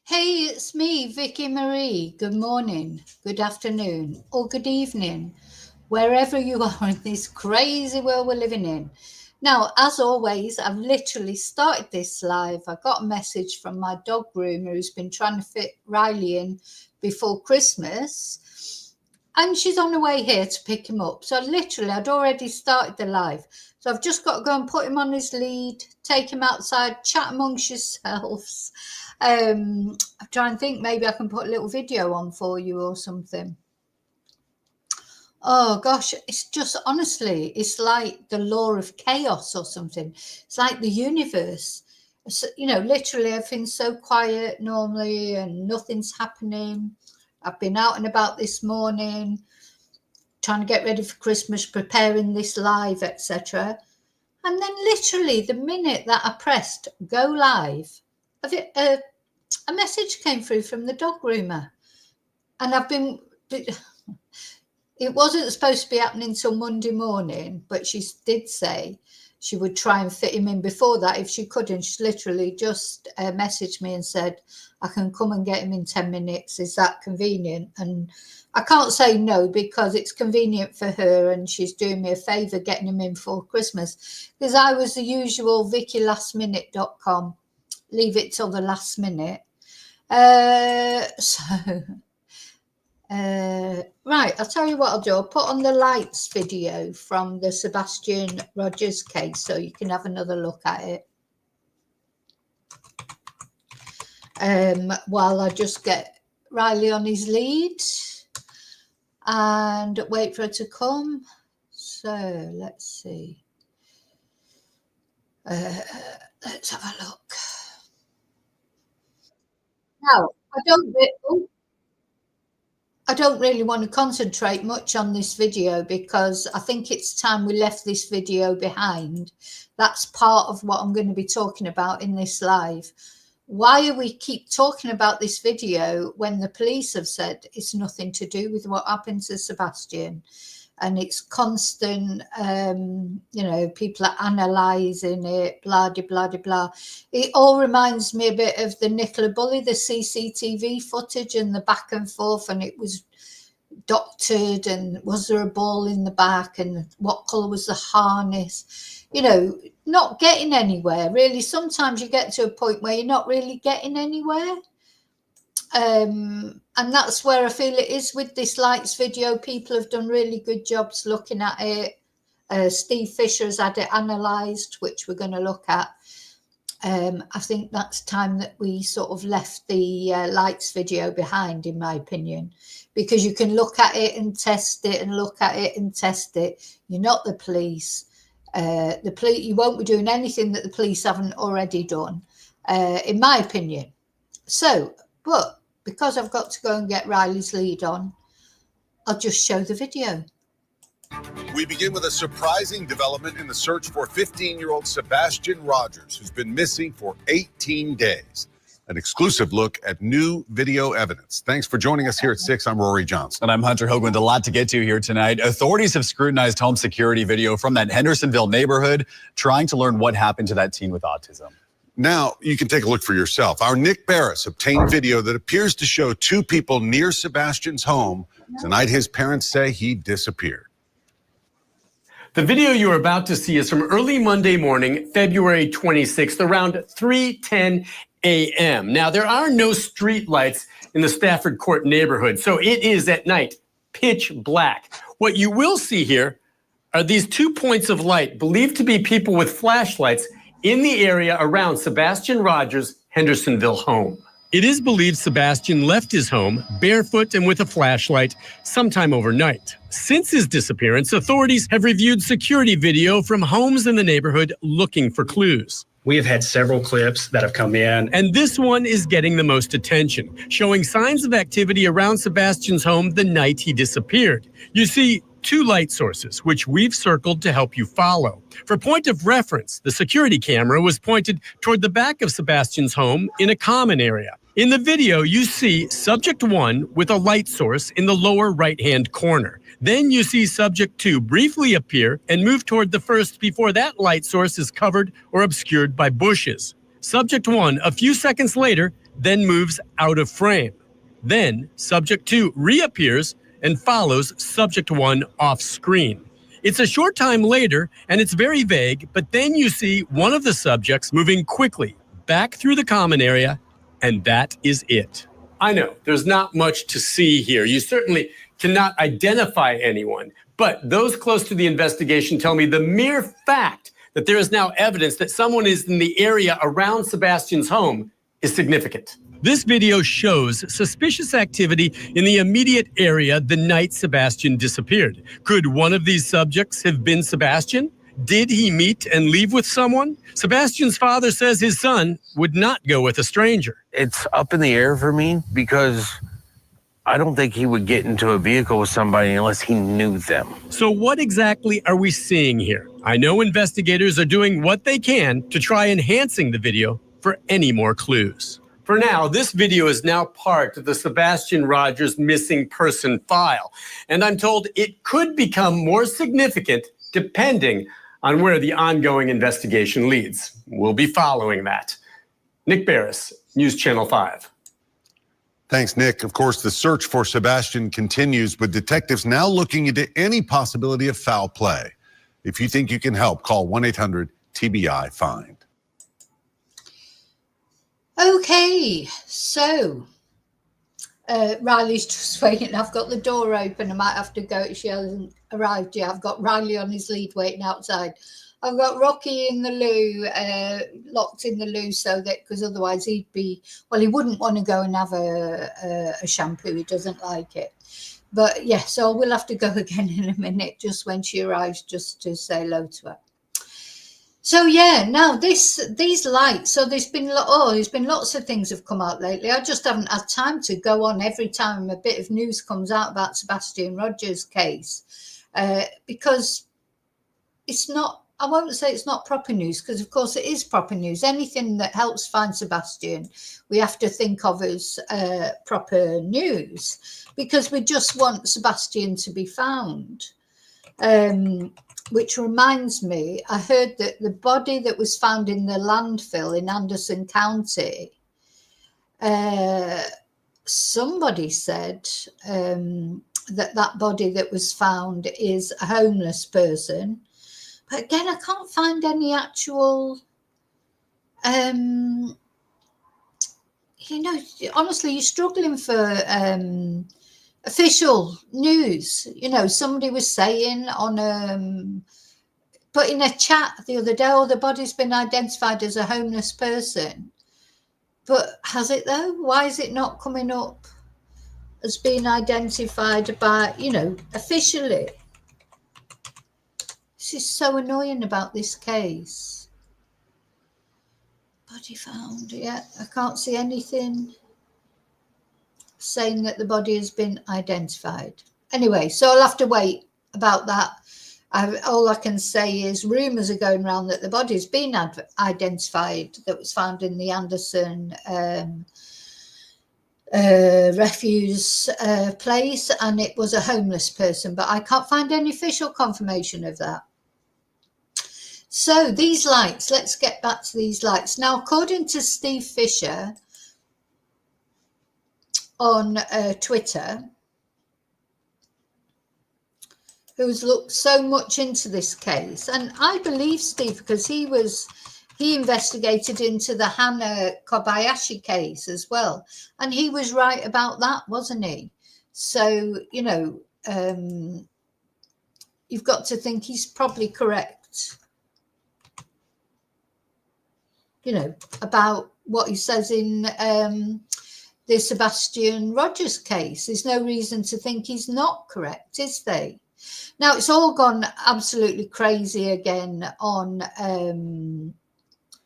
Hey, it's me, Vicky Marie. Good morning, good afternoon, or good evening, wherever you are in this crazy world we're living in. Now, as always, I've literally started this live. I got a message from my dog groomer who's been trying to fit Riley in before Christmas, and she's on her way here to pick him up. So literally, I'd already started the live. So I've just got to go and put him on his lead, take him outside, chat amongst yourselves. I'm trying to think, maybe I can put a little video on for you or something. Oh gosh, it's just honestly, it's like the law of chaos or something. It's like the universe. So, literally everything's so quiet normally and nothing's happening. I've been out and about this morning, trying to get ready for Christmas, preparing this live, etc. And then literally the minute that I pressed go live, a message came through from the dog groomer. And it wasn't supposed to be happening until Monday morning, but she did say she would try and fit him in before that if she could. And she literally just messaged me and said, I can come and get him in 10 minutes. Is that convenient? And I can't say no because it's convenient for her and she's doing me a favour getting him in for Christmas. Because I was the usual VickyLastMinute.com. Leave it till the last minute. Right, I'll tell you what I'll do. I'll put on the lights video from the Sebastian Rogers case so you can have another look at it. While I just get Riley on his lead and wait for her to come. So let's see. Let's have a look. Now, I don't really want to concentrate much on this video because I think it's time we left this video behind. That's part of what I'm going to be talking about in this live. Why are we keep talking about this video when the police have said it's nothing to do with what happened to Sebastian? And it's constant, people are analysing it, blah, de, blah, de, blah. It all reminds me a bit of the Nicola Bulley, the CCTV footage and the back and forth, and it was doctored, and was there a ball in the back, and what colour was the harness? Not getting anywhere, really. Sometimes you get to a point where you're not really getting anywhere. And that's where I feel it is with this lights video. People have done really good jobs looking at it. Steve Fisher has had it analysed, which we're going to look at. I think that's time that we sort of left the lights video behind, in my opinion, because you can look at it and test it and look at it and test it. You're not the police. You won't be doing anything that the police haven't already done, in my opinion. But because I've got to go and get Riley's lead on, I'll just show the video. We begin with a surprising development in the search for 15-year-old Sebastian Rogers, who's been missing for 18 days. An exclusive look at new video evidence. Thanks for joining us here at 6. I'm Rory Johnson. And I'm Hunter Hoagland. A lot to get to here tonight. Authorities have scrutinized home security video from that Hendersonville neighborhood, trying to learn what happened to that teen with autism. Now you can take a look for yourself. Our Nick Barris obtained video that appears to show two people near Sebastian's home. Tonight, his parents say he disappeared. The video you're about to see is from early Monday morning, February 26th, around 3:10 a.m. Now, there are no street lights in the Stafford Court neighborhood, so it is at night, pitch black. What you will see here are these 2 points of light believed to be people with flashlights in the area around Sebastian Rogers' Hendersonville home. It is believed Sebastian left his home barefoot and with a flashlight sometime overnight. Since his disappearance, authorities have reviewed security video from homes in the neighborhood looking for clues. We have had several clips that have come in. And this one is getting the most attention, showing signs of activity around Sebastian's home the night he disappeared. You see, 2 light sources, which we've circled to help you follow. For point of reference, the security camera was pointed toward the back of Sebastian's home in a common area. In the video, you see subject 1 with a light source in the lower right-hand corner. Then you see subject 2 briefly appear and move toward the first before that light source is covered or obscured by bushes. Subject 1, a few seconds later, then moves out of frame. Then subject 2 reappears and follows subject 1 off screen. It's a short time later and it's very vague, but then you see one of the subjects moving quickly back through the common area, and that is it. I know there's not much to see here. You certainly cannot identify anyone, but those close to the investigation tell me the mere fact that there is now evidence that someone is in the area around Sebastian's home is significant. This video shows suspicious activity in the immediate area the night Sebastian disappeared. Could one of these subjects have been Sebastian? Did he meet and leave with someone? Sebastian's father says his son would not go with a stranger. It's up in the air for me because I don't think he would get into a vehicle with somebody unless he knew them. So what exactly are we seeing here? I know investigators are doing what they can to try enhancing the video for any more clues. For now, this video is now part of the Sebastian Rogers missing person file, and I'm told it could become more significant depending on where the ongoing investigation leads. We'll be following that. Nick Barris, News Channel 5. Thanks, Nick. Of course, the search for Sebastian continues, with detectives now looking into any possibility of foul play. If you think you can help, call 1-800-TBI-FIND. Okay, so Riley's just waiting. I've got the door open. I might have to go. She hasn't arrived yet. I've got Riley on his lead waiting outside. I've got Rocky in the loo, locked in the loo, so that because otherwise he wouldn't want to go and have a shampoo. He doesn't like it. But yeah, so we'll have to go again in a minute, just when she arrives, just to say hello to her. So yeah, now these lights. So there's been lots of things have come out lately. I just haven't had time to go on every time a bit of news comes out about Sebastian Rogers' case, because it's not. I won't say it's not proper news, because of course it is proper news. Anything that helps find Sebastian, we have to think of as proper news, because we just want Sebastian to be found. Which reminds me, I heard that the body that was found in the landfill in Anderson County, somebody said that body that was found is a homeless person. But again, I can't find any actual, honestly, you're struggling for official news. Somebody was saying but in a chat the other day, the body's been identified as a homeless person. But has it though? Why is it not coming up as being identified by, officially? This is so annoying about this case. Body found, yeah, I can't see anything saying that the body has been identified. Anyway, so I'll have to wait about that. All I can say is rumours are going around that the body's been identified, that was found in the Anderson refuse place, and it was a homeless person, but I can't find any official confirmation of that. So these lights, let's get back to these lights. Now, according to Steve Fisher on Twitter, who's looked so much into this case, and I believe Steve because he investigated into the Hannah Kobayashi case as well, and he was right about that, wasn't he? So you've got to think he's probably correct, about what he says in the Sebastian Rogers case. There's no reason to think he's not correct, is there? Now, it's all gone absolutely crazy again on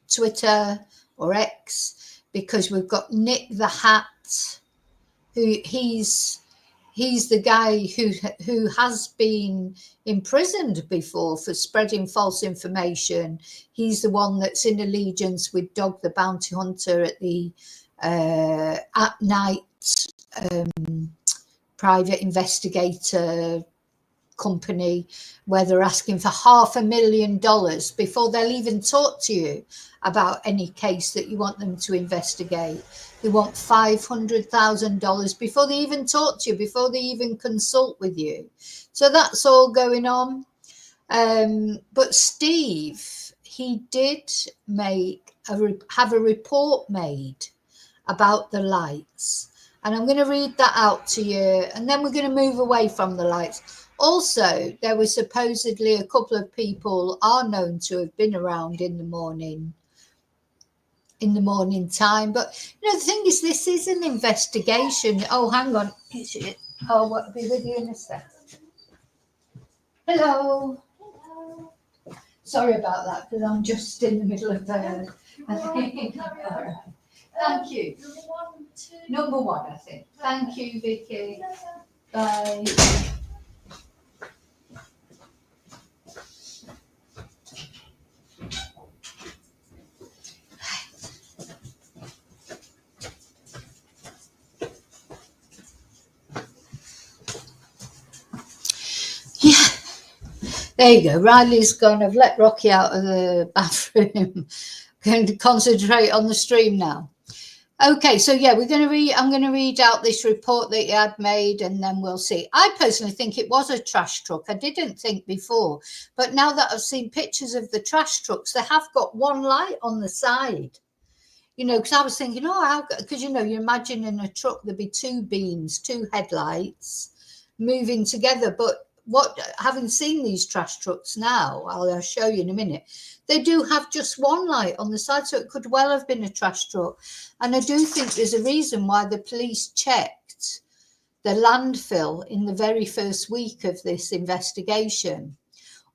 Twitter or X, because we've got Nik the Hat, who he's the guy who has been imprisoned before for spreading false information. He's the one that's in allegiance with Dog the Bounty Hunter at the at night private investigator company where they're asking for $500,000 before they'll even talk to you about any case that you want them to investigate. They want $500,000 before they even talk to you, before they even consult with you. So that's all going on. But Steve, he did have a report made about the lights. And I'm going to read that out to you, and then we're going to move away from the lights. Also, there were supposedly a couple of people are known to have been around in the morning time. But, you know, the thing is, this is an investigation. Oh, hang on. Oh, I'll be with you in a sec. Hello. Sorry about that, because I'm just in the middle of the... All right. Thank you. Number one, I think. Thank you, Vicky. Bye. Yeah. There you go. Riley's gone. I've let Rocky out of the bathroom. Going to concentrate on the stream now. Okay, so yeah, I'm going to read out this report that you had made, and then we'll see. I personally think it was a trash truck. I didn't think before, but now that I've seen pictures of the trash trucks, they have got one light on the side. You know, because I was thinking, because, you know, you imagine in a truck there'd be two beams, two headlights moving together. But having seen these trash trucks now, I'll show you in a minute, they do have just one light on the side, so it could well have been a trash truck. And I do think there's a reason why the police checked the landfill in the very first week of this investigation.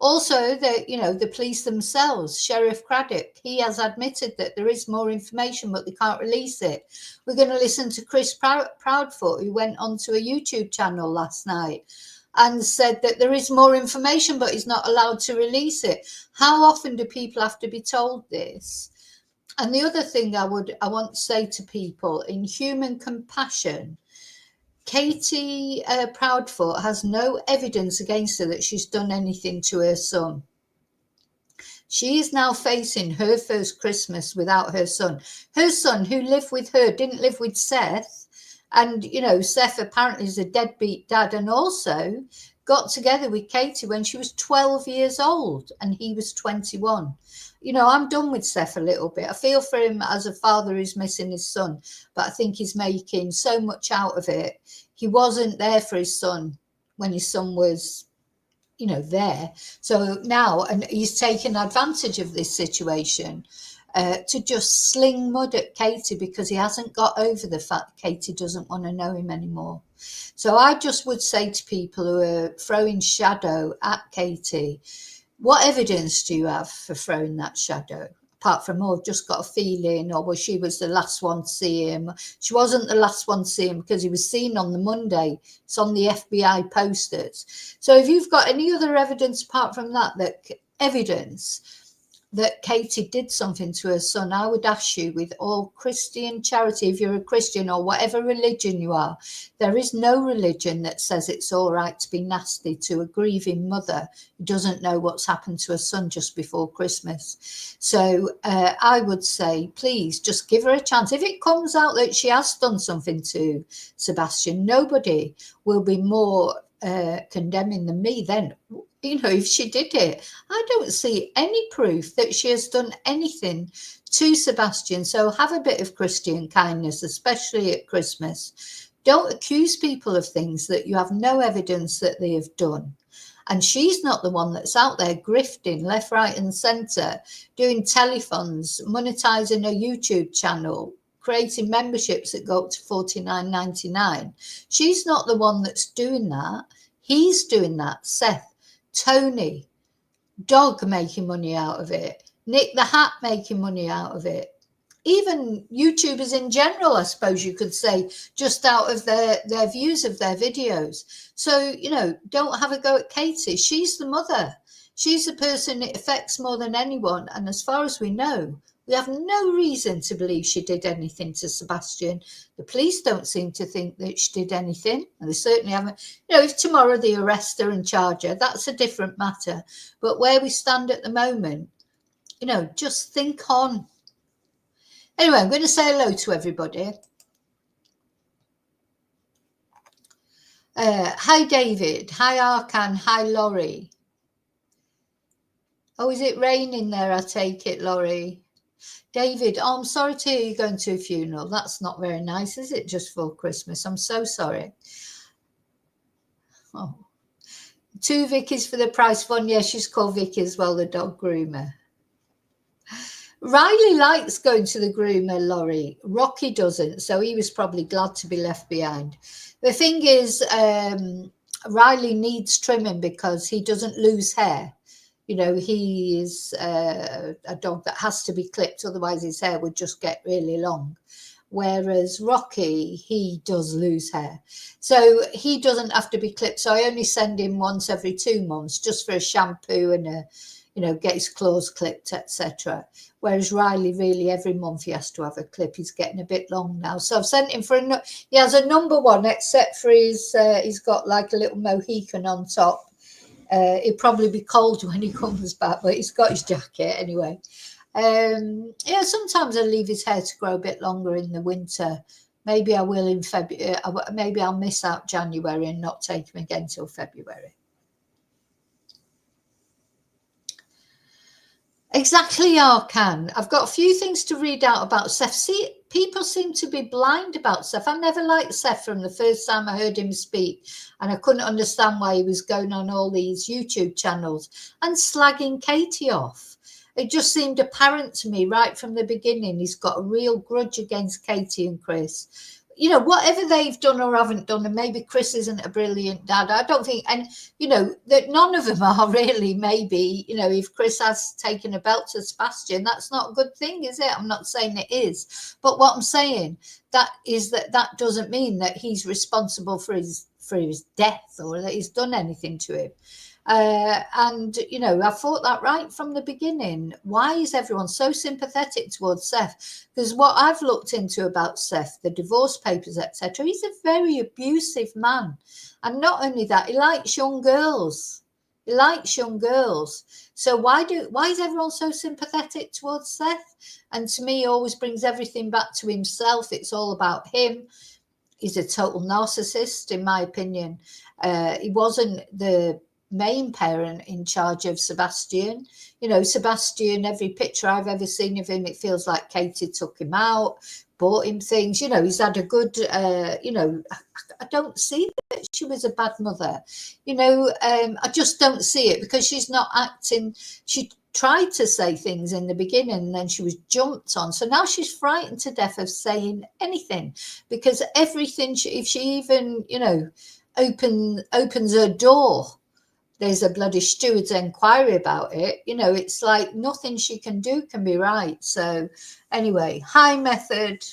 Also, the police themselves, Sheriff Craddock, he has admitted that there is more information, but they can't release it. We're going to listen to Chris Proudfoot, who went onto a YouTube channel last night and said that there is more information, but he's not allowed to release it. How often do people have to be told this? And the other thing I want to say to people, in human compassion, Katie Proudfoot has no evidence against her that she's done anything to her son. She is now facing her first Christmas without her son. Her son, who lived with her, didn't live with Seth. And, you know, Seth apparently is a deadbeat dad, and also got together with Katie when she was 12 years old and he was 21. You know, I'm done with Seth a little bit. I feel for him as a father who's missing his son, but I think he's making so much out of it. He wasn't there for his son when his son was, you know, there. So now, and he's taken advantage of this situation to just sling mud at Katie because he hasn't got over the fact Katie doesn't want to know him anymore. So I just would say to people who are throwing shadow at Katie, what evidence do you have for throwing that shadow? Apart from, I've just got a feeling, or well, she was the last one to see him. She wasn't the last one to see him because he was seen on the Monday. It's on the FBI posters. So if you've got any other evidence apart from that evidence that Katie did something to her son, I would ask you, with all Christian charity, if you're a Christian or whatever religion you are, there is no religion that says it's all right to be nasty to a grieving mother who doesn't know what's happened to her son just before Christmas. So I would say, please just give her a chance. If it comes out that she has done something to Sebastian, nobody will be more condemning than me then. You know, if she did it, I don't see any proof that she has done anything to Sebastian. So have a bit of Christian kindness, especially at Christmas. Don't accuse people of things that you have no evidence that they have done. And she's not the one that's out there grifting left, right and centre, doing telethons, monetizing a YouTube channel, creating memberships that go up to $49.99. She's not the one that's doing that. He's doing that, Seth. Tony, Dog making money out of it. Nik the Hat making money out of it. Even YouTubers in general, I suppose you could say, just out of their views of their videos. So, you know, don't have a go at Katie. She's the mother. She's the person it affects more than anyone. And as far as we know, We have no reason to believe she did anything to Sebastian. The police don't seem to think that she did anything, and they certainly haven't. You know, if tomorrow they arrest her and charge her, that's a different matter. But where we stand at the moment, you know, just think on. Anyway, I'm going to say hello to everybody. Hi, David. Hi, Arkan. Hi, Laurie. Oh, is it raining there? I take it, Laurie. David, oh, I'm sorry to hear you going to a funeral. That's not very nice, is it, just for Christmas? I'm so sorry. Oh. 2 Vickies for the price of one. Yeah, she's called Vicky as well, the dog groomer. Riley likes going to the groomer, Laurie. Rocky doesn't, so he was probably glad to be left behind. The thing is, Riley needs trimming because he doesn't lose hair. You know, he is a dog that has to be clipped, otherwise his hair would just get really long. Whereas Rocky, he does lose hair. So he doesn't have to be clipped. So I only send him once every 2 months just for a shampoo and a, you know, get his claws clipped, etc. Whereas Riley, really, every month he has to have a clip. He's getting a bit long now. So I've sent him for he has a number 1, except for his, he's got like a little Mohican on top. He'll probably be cold when he comes back, but he's got his jacket anyway. Yeah, sometimes I leave his hair to grow a bit longer in the winter. Maybe I will in February. Maybe I'll miss out January and not take him again till February. Exactly, Arkan. I've got a few things to read out about Seth. See, people seem to be blind about Seth. I never liked Seth from the first time I heard him speak, and I couldn't understand why he was going on all these YouTube channels and slagging Katie off. It just seemed apparent to me right from the beginning he's got a real grudge against Katie and Chris. You know, whatever they've done or haven't done, and maybe Chris isn't a brilliant dad, I don't think, and, you know, that none of them are really, maybe, you know, if Chris has taken a belt to Sebastian, that's not a good thing, is it? I'm not saying it is. But what I'm saying, that is that doesn't mean that he's responsible for his death or that he's done anything to him. And, you know, I thought that right from the beginning. Why is everyone so sympathetic towards Seth? Because what I've looked into about Seth, the divorce papers, etc., he's a very abusive man. And not only that, he likes young girls. He likes young girls. So why is everyone so sympathetic towards Seth? And to me, he always brings everything back to himself. It's all about him. He's a total narcissist, in my opinion. He wasn't the main parent in charge of Sebastian. You know, Sebastian, every picture I've ever seen of him, it feels like Katie took him out, bought him things. You know, he's had a good, you know, I don't see that she was a bad mother. You know, I just don't see it because she's not acting. She tried to say things in the beginning and then she was jumped on. So now she's frightened to death of saying anything because everything, if she even, you know, opens her door, there's a bloody steward's inquiry about it. You know, it's like nothing she can do can be right. So anyway, high method.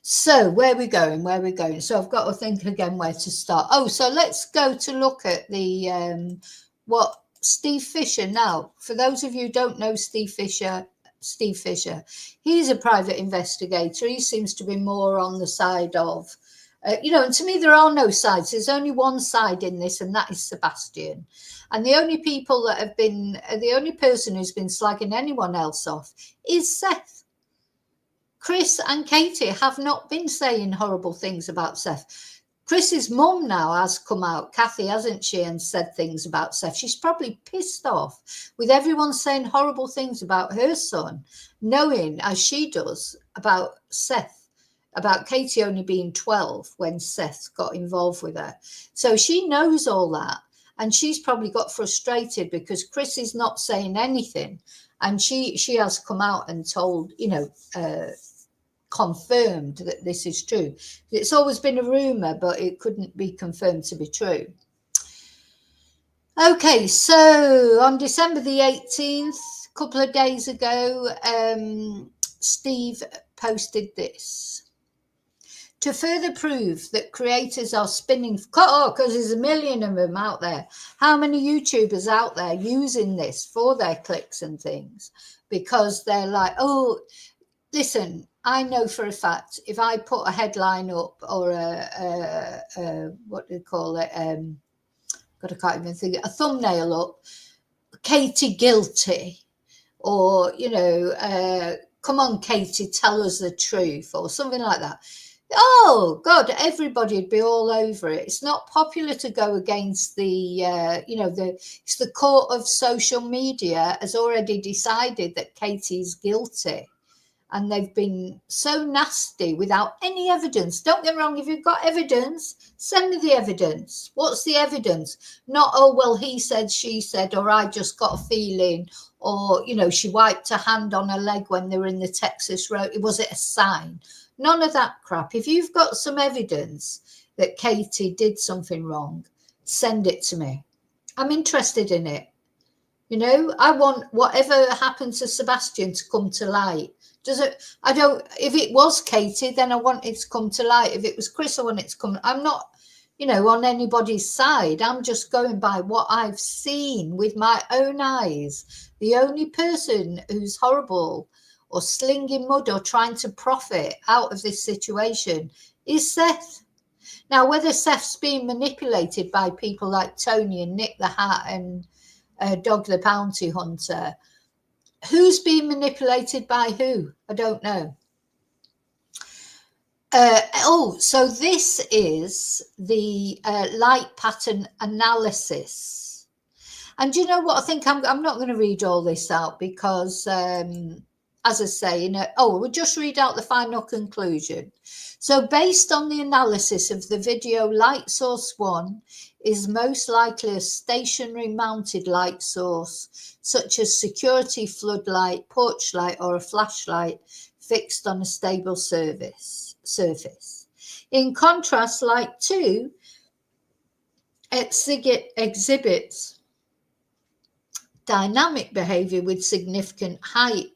So where are we going? So I've got to think again where to start. Oh, so let's go to look at the what Steve Fisher. Now, for those of you who don't know Steve Fisher, he's a private investigator. He seems to be more on the side of you know, and to me, there are no sides. There's only one side in this, and that is Sebastian. And the only people that have been, the only person who's been slagging anyone else off is Seth. Chris and Katie have not been saying horrible things about Seth. Chris's mum now has come out, Kathy, hasn't she, and said things about Seth. She's probably pissed off with everyone saying horrible things about her son, knowing, as she does, about Seth. About Katie only being 12 when Seth got involved with her. So she knows all that. And she's probably got frustrated because Chris is not saying anything. And she has come out and told, you know, confirmed that this is true. It's always been a rumour, but it couldn't be confirmed to be true. Okay, so on December the 18th, a couple of days ago, Steve posted this. To further prove that creators are spinning, because there's a million of them out there. How many YouTubers out there using this for their clicks and things? because they're like, oh, listen, I know for a fact if I put a headline up or what do you call it? God, I can't even think. A thumbnail up, Katie guilty, or come on, Katie, tell us the truth, or something like that. Oh God, everybody'd be all over it. It's not popular to go against the it's the court of social media has already decided that Katie's guilty. And they've been so nasty without any evidence. Don't get me wrong, if you've got evidence, send me the evidence. What's the evidence? Not, oh, well, he said, she said, or I just got a feeling, or, she wiped her hand on her leg when they were in the Texas road. Was it a sign? None of that crap. If you've got some evidence that Katie did something wrong, send it to me. I'm interested in it. I want whatever happened to Sebastian to come to light. If it was Katie, then I want it to come to light. If it was Chris, I want it to come. I'm not, on anybody's side. I'm just going by what I've seen with my own eyes. The only person who's horrible or slinging mud or trying to profit out of this situation is Seth. Now, whether Seth's being manipulated by people like Tony and Nik the Hat and Dog the Bounty Hunter, who's being manipulated by who? I don't know. So this is the light pattern analysis. And do you know what? I think I'm not going to read all this out because, as I say, we'll just read out the final conclusion. So based on the analysis of the video, light source 1 is most likely a stationary mounted light source, such as security floodlight, porch light, or a flashlight fixed on a stable surface. In contrast, light 2 exhibits dynamic behavior with significant height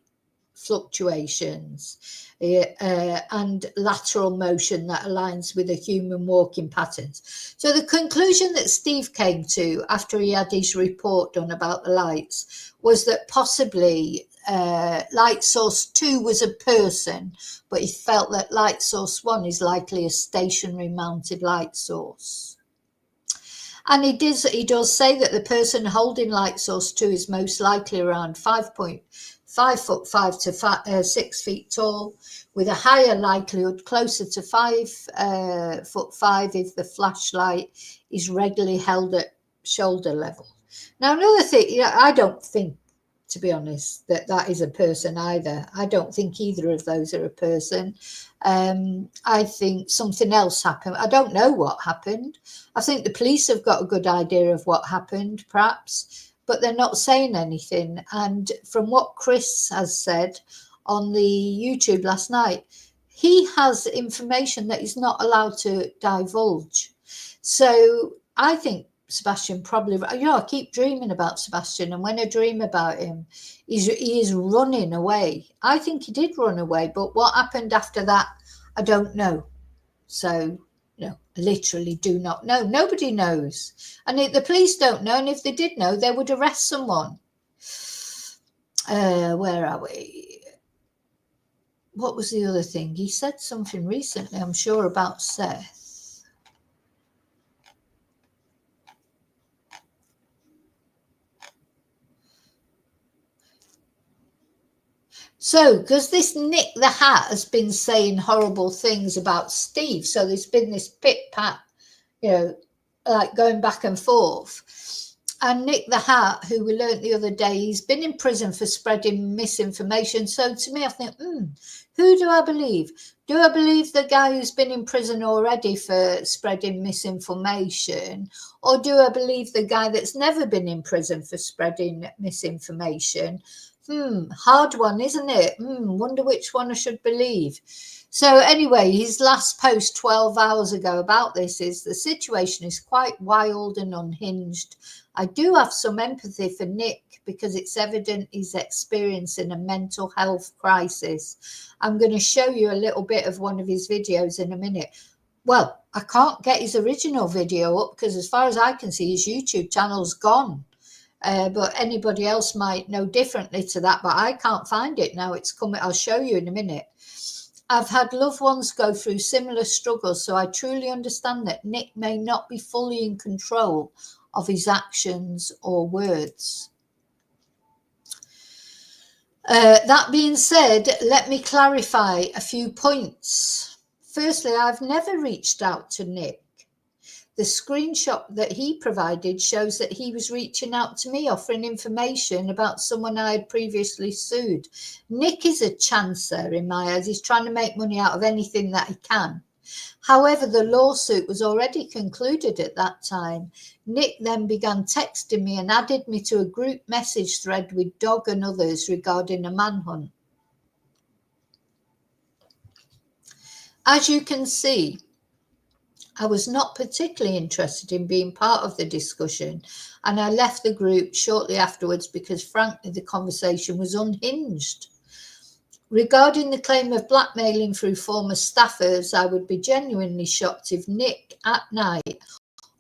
fluctuations and lateral motion that aligns with the human walking patterns. So the conclusion that Steve came to after he had his report done about the lights was that possibly light source 2 was a person, but he felt that light source 1 is likely a stationary mounted light source. And he does say that the person holding light source 2 is most likely around 5'5" to 6 feet tall, with a higher likelihood closer to 5'5" if the flashlight is regularly held at shoulder level. Now, another thing, I don't think, to be honest, that is a person either. I don't think either of those are a person. I think something else happened. I don't know what happened. I think the police have got a good idea of what happened, perhaps, but they're not saying anything. And from what Chris has said on the YouTube last night, he has information that he's not allowed to divulge. So I think Sebastian probably, I keep dreaming about Sebastian, and when I dream about him, he is running away. I think he did run away, but what happened after that, I don't know. So, I literally do not know. Nobody knows. And the police don't know, and if they did know, they would arrest someone. Where are we? What was the other thing? He said something recently, I'm sure, about Seth. So, because this Nik the Hat has been saying horrible things about Steve, so there's been this pit-pat, like going back and forth. And Nik the Hat, who we learnt the other day, he's been in prison for spreading misinformation. So to me, I think, who do I believe? Do I believe the guy who's been in prison already for spreading misinformation? Or do I believe the guy that's never been in prison for spreading misinformation? Hard one, isn't it? Wonder which one I should believe. So anyway, his last post 12 hours ago about this is the situation is quite wild and unhinged. I do have some empathy for Nik because it's evident he's experiencing a mental health crisis. I'm going to show you a little bit of one of his videos in a minute. Well, I can't get his original video up because as far as I can see, his YouTube channel's gone. But anybody else might know differently to that, but I can't find it now. It's coming. I'll show you in a minute. I've had loved ones go through similar struggles, so I truly understand that Nik may not be fully in control of his actions or words. That being said, let me clarify a few points. Firstly, I've never reached out to Nik. The screenshot that he provided shows that he was reaching out to me, offering information about someone I had previously sued. Nik is a chancer in my eyes. He's trying to make money out of anything that he can. However, the lawsuit was already concluded at that time. Nik then began texting me and added me to a group message thread with Dog and others regarding a manhunt. As you can see, I was not particularly interested in being part of the discussion, and I left the group shortly afterwards because, frankly, the conversation was unhinged. Regarding the claim of blackmailing through former staffers, I would be genuinely shocked if Nik at Night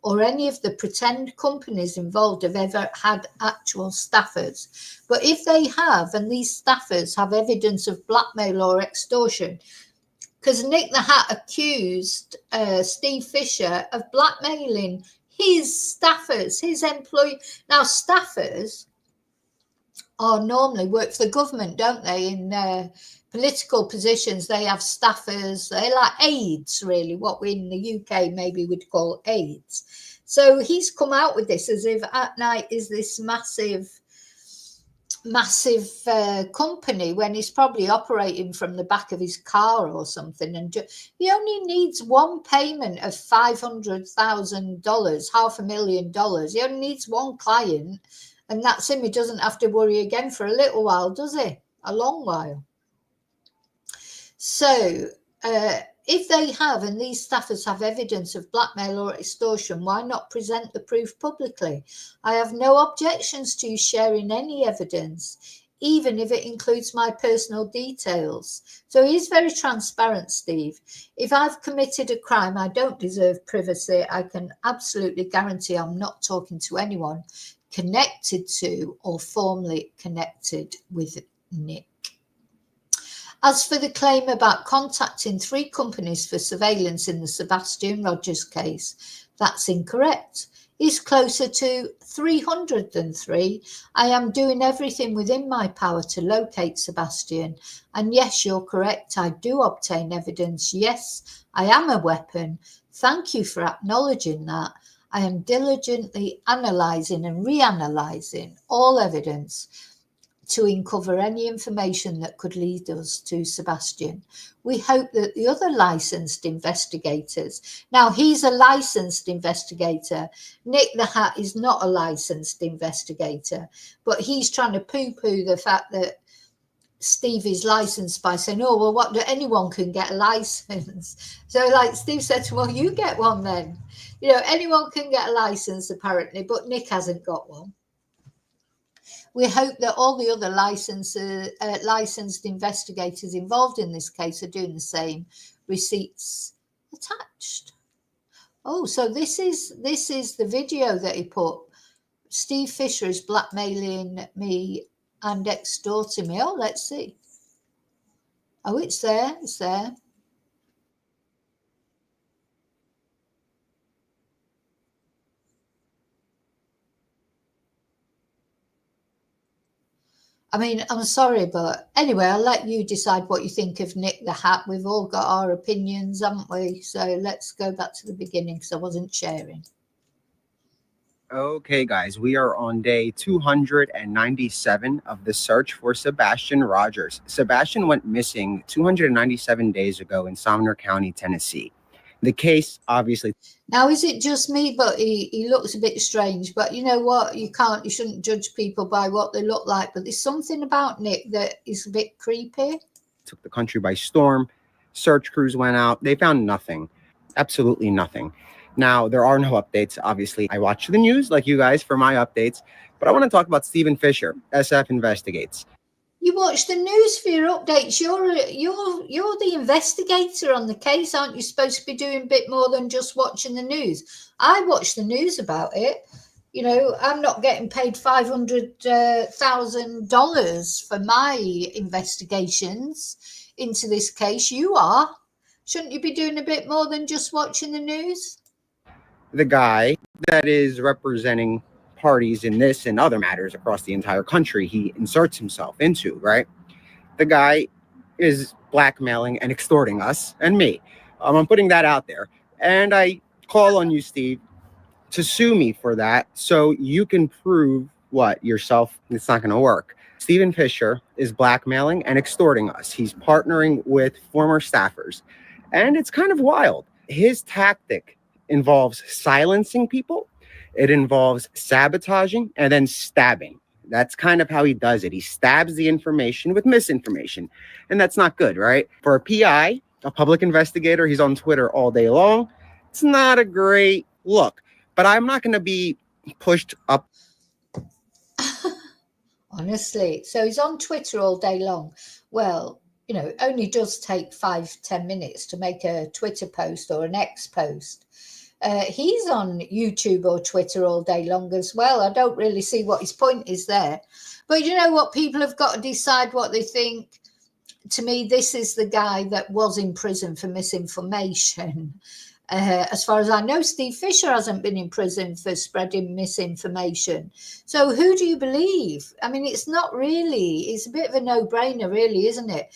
or any of the pretend companies involved have ever had actual staffers. But if they have, and these staffers have evidence of blackmail or extortion, because Nik the Hat accused Steve Fisher of blackmailing his staffers, his employee. Now, staffers are normally work for the government, don't they? In political positions, they have staffers. They're like aides, really, what we in the UK maybe would call aides. So he's come out with this as if At Night is this massive company when he's probably operating from the back of his car or something, and he only needs one payment of $500,000, $500,000. He only needs one client, and that's him. He doesn't have to worry again for a little while, does he? A long while. So if they have, and these staffers have evidence of blackmail or extortion, why not present the proof publicly? I have no objections to you sharing any evidence, even if it includes my personal details. So he's very transparent, Steve. If I've committed a crime, I don't deserve privacy. I can absolutely guarantee I'm not talking to anyone connected to or formally connected with Nik. As for the claim about contacting 3 companies for surveillance in the Sebastian Rogers case, that's incorrect. It's closer to 300 than 3. I am doing everything within my power to locate Sebastian. And yes, you're correct. I do obtain evidence. Yes, I am a weapon. Thank you for acknowledging that. I am diligently analysing and reanalyzing all evidence to uncover any information that could lead us to Sebastian. We hope that the other licensed investigators, now he's a licensed investigator, Nik the Hat is not a licensed investigator, but he's trying to poo-poo the fact that Steve is licensed by saying, oh, well, what, anyone can get a license. So like Steve said to him, well, you get one then. You know, anyone can get a license apparently, but Nik hasn't got one. We hope that all the other licensed investigators involved in this case are doing the same. Receipts attached. Oh, so this is the video that he put. Steve Fisher is blackmailing me and extorting me. Oh, let's see. Oh, it's there. It's there. I mean, I'm sorry, but anyway, I'll let you decide what you think of Nik the Hat. We've all got our opinions, haven't we? So let's go back to the beginning because I wasn't sharing. Okay, guys, we are on day 297 of the search for Sebastian Rogers. Sebastian went missing 297 days ago in Sumner County, Tennessee. The case, obviously. Now, is it just me, but he looks a bit strange, but you know what? You shouldn't judge people by what they look like, but there's something about Nik that is a bit creepy. Took the country by storm. Search crews went out. They found nothing. Absolutely nothing. Now, there are no updates, obviously. I watch the news like you guys for my updates, but I want to talk about Stephen Fisher, SF Investigates. You watch the news for your updates. You're the investigator on the case. Aren't you supposed to be doing a bit more than just watching the news? I watch the news about it. You know, I'm not getting paid $500,000 for my investigations into this case. You are. Shouldn't you be doing a bit more than just watching the news? The guy that is representing parties in this and other matters across the entire country, he inserts himself into, right? The guy is blackmailing and extorting us and me. I'm putting that out there. And I call on you, Steve, to sue me for that so you can prove what yourself. It's not going to work. Stephen Fisher is blackmailing and extorting us. He's partnering with former staffers. And it's kind of wild. His tactic involves silencing people. It involves sabotaging and then stabbing. That's kind of how he does it. He stabs the information with misinformation. And that's not good, right? For a PI, a public investigator, he's on Twitter all day long. It's not a great look. But I'm not going to be pushed up. Honestly. So he's on Twitter all day long. Well, you know, it only does take 5-10 minutes to make a Twitter post or an X post. He's on YouTube or Twitter all day long as well. I don't really see what his point is there. But you know what? People have got to decide what they think. To me, this is the guy that was in prison for misinformation. As far as I know, Steve Fisher hasn't been in prison for spreading misinformation. So who do you believe? I mean, it's not really, it's a bit of a no-brainer, really, isn't it?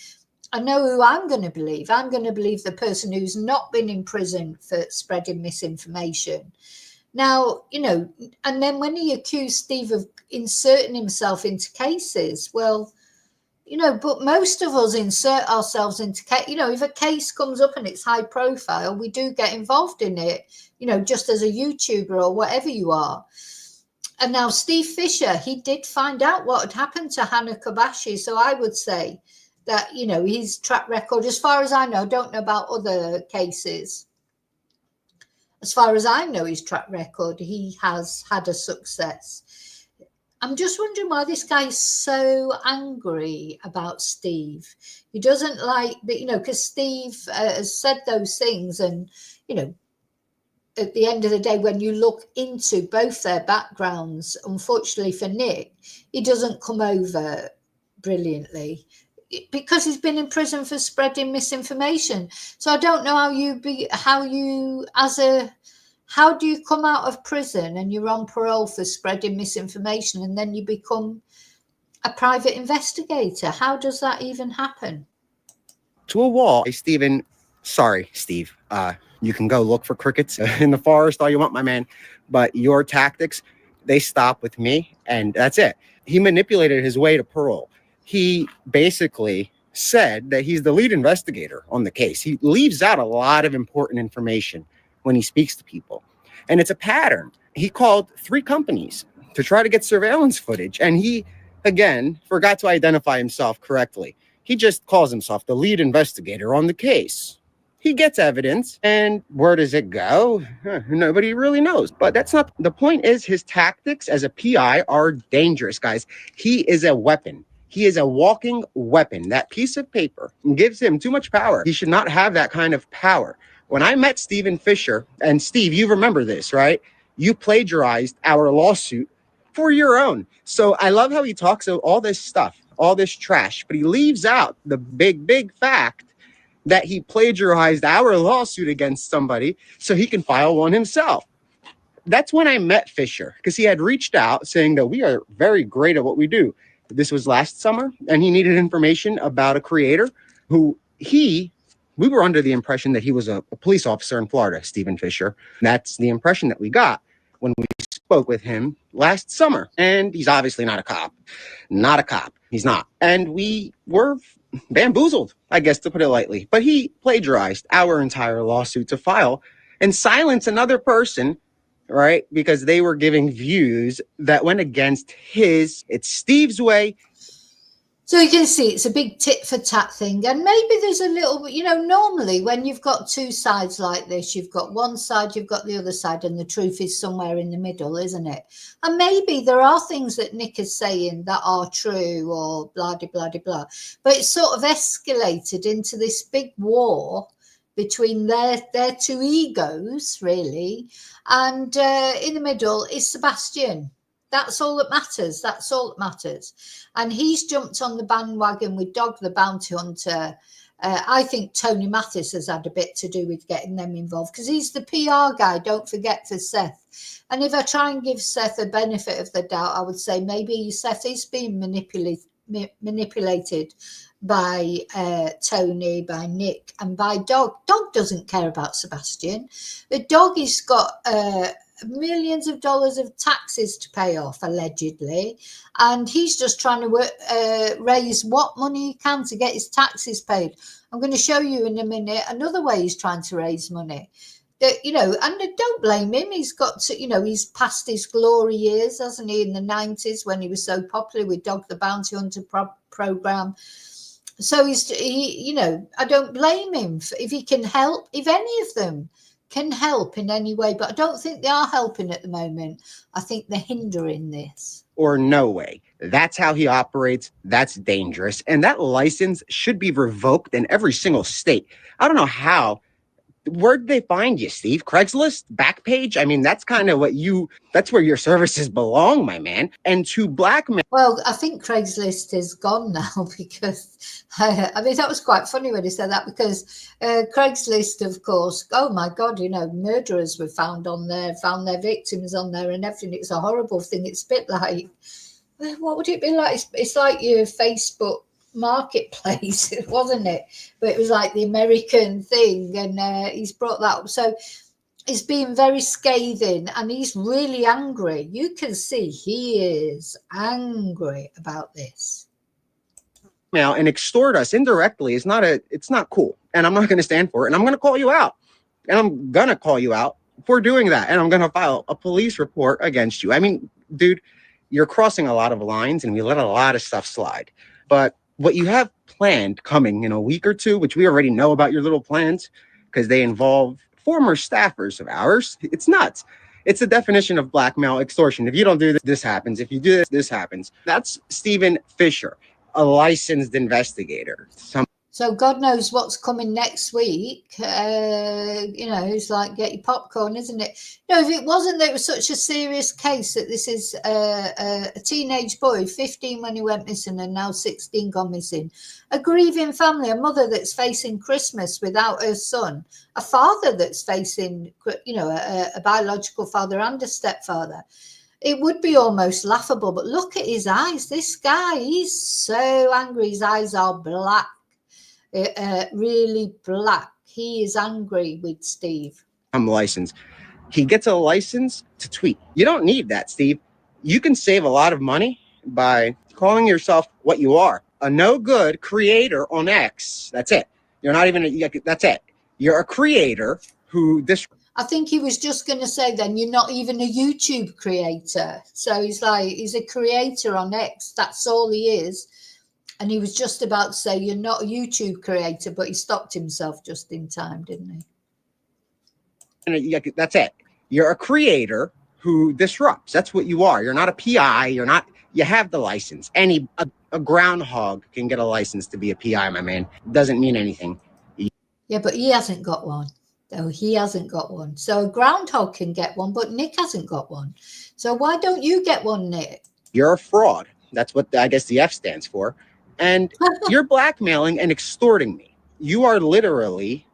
I know who I'm going to believe. I'm going to believe the person who's not been in prison for spreading misinformation. Now, you know, and then when he accused Steve of inserting himself into cases, well, you know, but most of us insert ourselves into, you know, if a case comes up and it's high profile, we do get involved in it, you know, just as a YouTuber or whatever you are. And now Steve Fisher, he did find out what had happened to Hannah Kobashi. So I would say that, you know, his track record, as far as I know, don't know about other cases. As far as I know, his track record, he has had a success. I'm just wondering why this guy is so angry about Steve. He doesn't like that, you know, because Steve has said those things. And, you know, at the end of the day, when you look into both their backgrounds, unfortunately for Nik, he doesn't come over brilliantly because he's been in prison for spreading misinformation. So I don't know how do you come out of prison and you're on parole for spreading misinformation and then you become a private investigator? How does that even happen? To a wall. Hey, Stephen, sorry, Steve. You can go look for crickets in the forest all you want, my man. But your tactics, they stop with me, and that's it. He manipulated his way to parole. He basically said that he's the lead investigator on the case. He leaves out a lot of important information when he speaks to people. And it's a pattern. He called 3 companies to try to get surveillance footage. And he, again, forgot to identify himself correctly. He just calls himself the lead investigator on the case. He gets evidence, and where does it go? Nobody really knows. But that's not the point. Is his tactics as a PI are dangerous, guys. He is a weapon. He is a walking weapon. That piece of paper gives him too much power. He should not have that kind of power. When I met Stephen Fisher, and Steve, you remember this, right? You plagiarized our lawsuit for your own. So I love how he talks of all this stuff, all this trash, but he leaves out the big fact that he plagiarized our lawsuit against somebody so he can file one himself. That's when I met Fisher, because he had reached out saying that we are very great at what we do. This was last summer, and he needed information about a creator who we were under the impression that he was a police officer in Florida, Stephen Fisher. That's the impression that we got when we spoke with him last summer. And he's obviously not a cop. Not a cop. He's not. And we were bamboozled, I guess, to put it lightly. But he plagiarized our entire lawsuit to file and silence another person, right? Because they were giving views that went against his. It's Steve's way. So you can see it's a big tit for tat thing. And maybe there's a little, you know, normally when you've got 2 sides like this, you've got one side, you've got the other side, and the truth is somewhere in the middle, isn't it? And maybe there are things that Nik is saying that are true or blah, blah, blah, blah. But it's sort of escalated into this big war between their two egos, really. And in the middle is Sebastian. That's all that matters. That's all that matters. And he's jumped on the bandwagon with Dog the Bounty Hunter. I think Tony Mathis has had a bit to do with getting them involved because he's the PR guy, don't forget, for Seth. And if I try and give Seth a benefit of the doubt, I would say maybe Seth is being manipulated by Tony, by Nik, and by Dog. Dog doesn't care about Sebastian. The Dog has got millions of dollars of taxes to pay off, allegedly, and he's just trying to raise what money he can to get his taxes paid. I'm going to show you in a minute another way he's trying to raise money. That, you know, and don't blame him. He's got to, you know, he's past his glory years, hasn't he, in the 90s when he was so popular with Dog the Bounty Hunter program. So he, you know, I don't blame him if he can help, if any of them can help in any way, but I don't think they are helping at the moment. I think they're hindering this. Or no way. That's how he operates. That's dangerous. And that license should be revoked in every single state. I don't know how. Where'd they find you, Steve? Craigslist? Backpage? I mean, that's kind of that's where your services belong, my man. And to blackmail. Well, I think Craigslist is gone now because, I mean, that was quite funny when he said that because Craigslist, of course, oh my God, you know, murderers were found on there, found their victims on there and everything. It's a horrible thing. It's a bit like, what would it be like? It's like your Facebook marketplace, wasn't it? But it was like the American thing, and he's brought that up. So he's being very scathing and he's really angry. You can see he is angry about this. Now and extort us indirectly is it's not cool, and I'm not going to stand for it, and I'm going to call you out, and I'm going to call you out for doing that, and I'm going to file a police report against you. I mean, dude, you're crossing a lot of lines and we let a lot of stuff slide, but what you have planned coming in a week or two, which we already know about your little plans because they involve former staffers of ours. It's nuts. It's the definition of blackmail, extortion. If you don't do this, this happens. If you do this, this happens. That's Stephen Fisher, a licensed investigator. So God knows what's coming next week. You know, it's like get your popcorn, isn't it? No, if it wasn't that it was such a serious case that this is a teenage boy, 15 when he went missing and now 16 gone missing, a grieving family, a mother that's facing Christmas without her son, a father that's facing, you know, a biological father and a stepfather. It would be almost laughable, but look at his eyes. This guy, he's so angry. His eyes are black. Really black. He is angry with Steve. I'm licensed. He gets a license to tweet. You don't need that, Steve. You can save a lot of money by calling yourself what you are, a no good creator on X. That's it. You're not even that's it. You're a creator who I think he was just going to say then you're not even a YouTube creator. So he's like, he's a creator on X. That's all he is. And he was just about to say, you're not a YouTube creator, but he stopped himself just in time, didn't he? That's it. You're a creator who disrupts. That's what you are. You're not a PI. You have the license. A groundhog can get a license to be a PI, my man. Doesn't mean anything. Yeah, but he hasn't got one. No, he hasn't got one. So a groundhog can get one, but Nik hasn't got one. So why don't you get one, Nik? You're a fraud. That's what I guess the F stands for. And you're blackmailing and extorting me. You are literally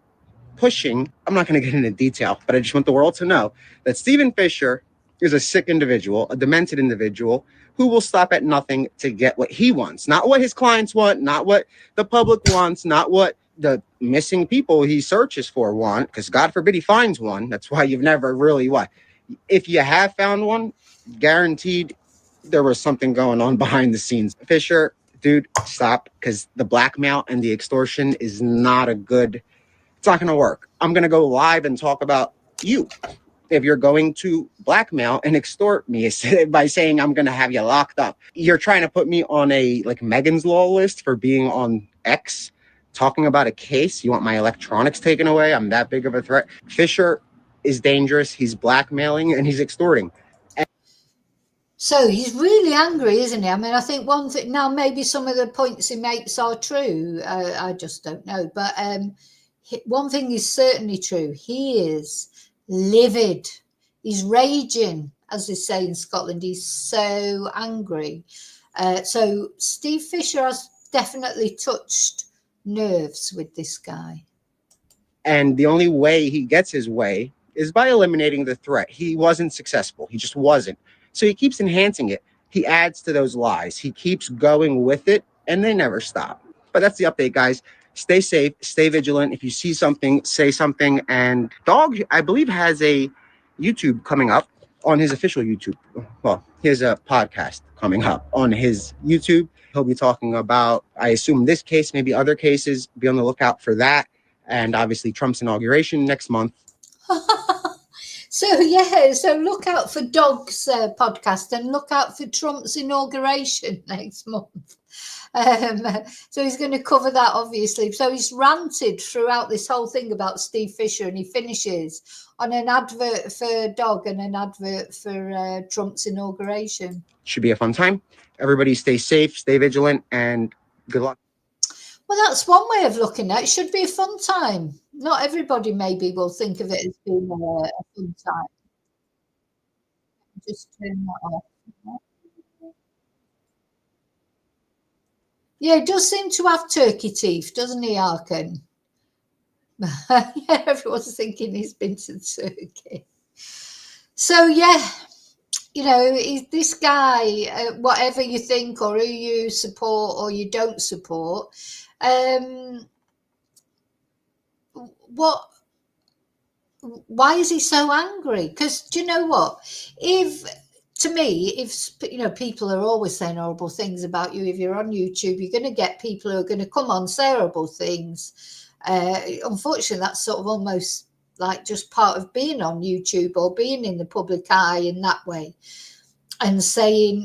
pushing. I'm not going to get into detail, but I just want the world to know that Stephen Fisher is a sick individual, a demented individual who will stop at nothing to get what he wants, not what his clients want, not what the public wants, not what the missing people he searches for want, because God forbid he finds one. That's why you've never really if you have found one, guaranteed there was something going on behind the scenes. Fisher, dude, stop, because the blackmail and the extortion is not it's not going to work. I'm going to go live and talk about you. If you're going to blackmail and extort me by saying I'm going to have you locked up, you're trying to put me on a Megan's Law list for being on X, talking about a case. You want my electronics taken away? I'm that big of a threat. Fisher is dangerous. He's blackmailing and he's extorting. So he's really angry, isn't he? I mean, I think one thing now, maybe some of the points he makes are true. I just don't know. But one thing is certainly true. He is livid. He's raging, as they say in Scotland. He's so angry. So Steve Fisher has definitely touched nerves with this guy. And the only way he gets his way is by eliminating the threat. He wasn't successful. He just wasn't. So he keeps enhancing it. He adds to those lies. He keeps going with it, and they never stop. But that's the update, guys. Stay safe, stay vigilant. If you see something, say something. And Dog, I believe, has a YouTube coming up on his official YouTube. Well, he has a podcast coming up on his YouTube. He'll be talking about, I assume, this case, maybe other cases. Be on the lookout for that. And obviously Trump's inauguration next month. So look out for Dog's podcast and look out for Trump's inauguration next month. So he's going to cover that, obviously. So he's ranted throughout this whole thing about Steve Fisher, and he finishes on an advert for Dog and an advert for Trump's inauguration. Should be a fun time. Everybody stay safe, stay vigilant, and good luck. Well, that's one way of looking at it. It should be a fun time. Not everybody maybe will think of it as being a fun time. Just turn that off. Yeah, he does seem to have turkey teeth, doesn't he, Arkin? Yeah, everyone's thinking he's been to Turkey. So, yeah, you know, this guy, whatever you think or who you support or you don't support, why is he so angry? Because do you know what? If you know, people are always saying horrible things about you. If you're on YouTube, you're going to get people who are going to come on, say horrible things. Unfortunately, that's sort of almost like just part of being on YouTube or being in the public eye in that way, and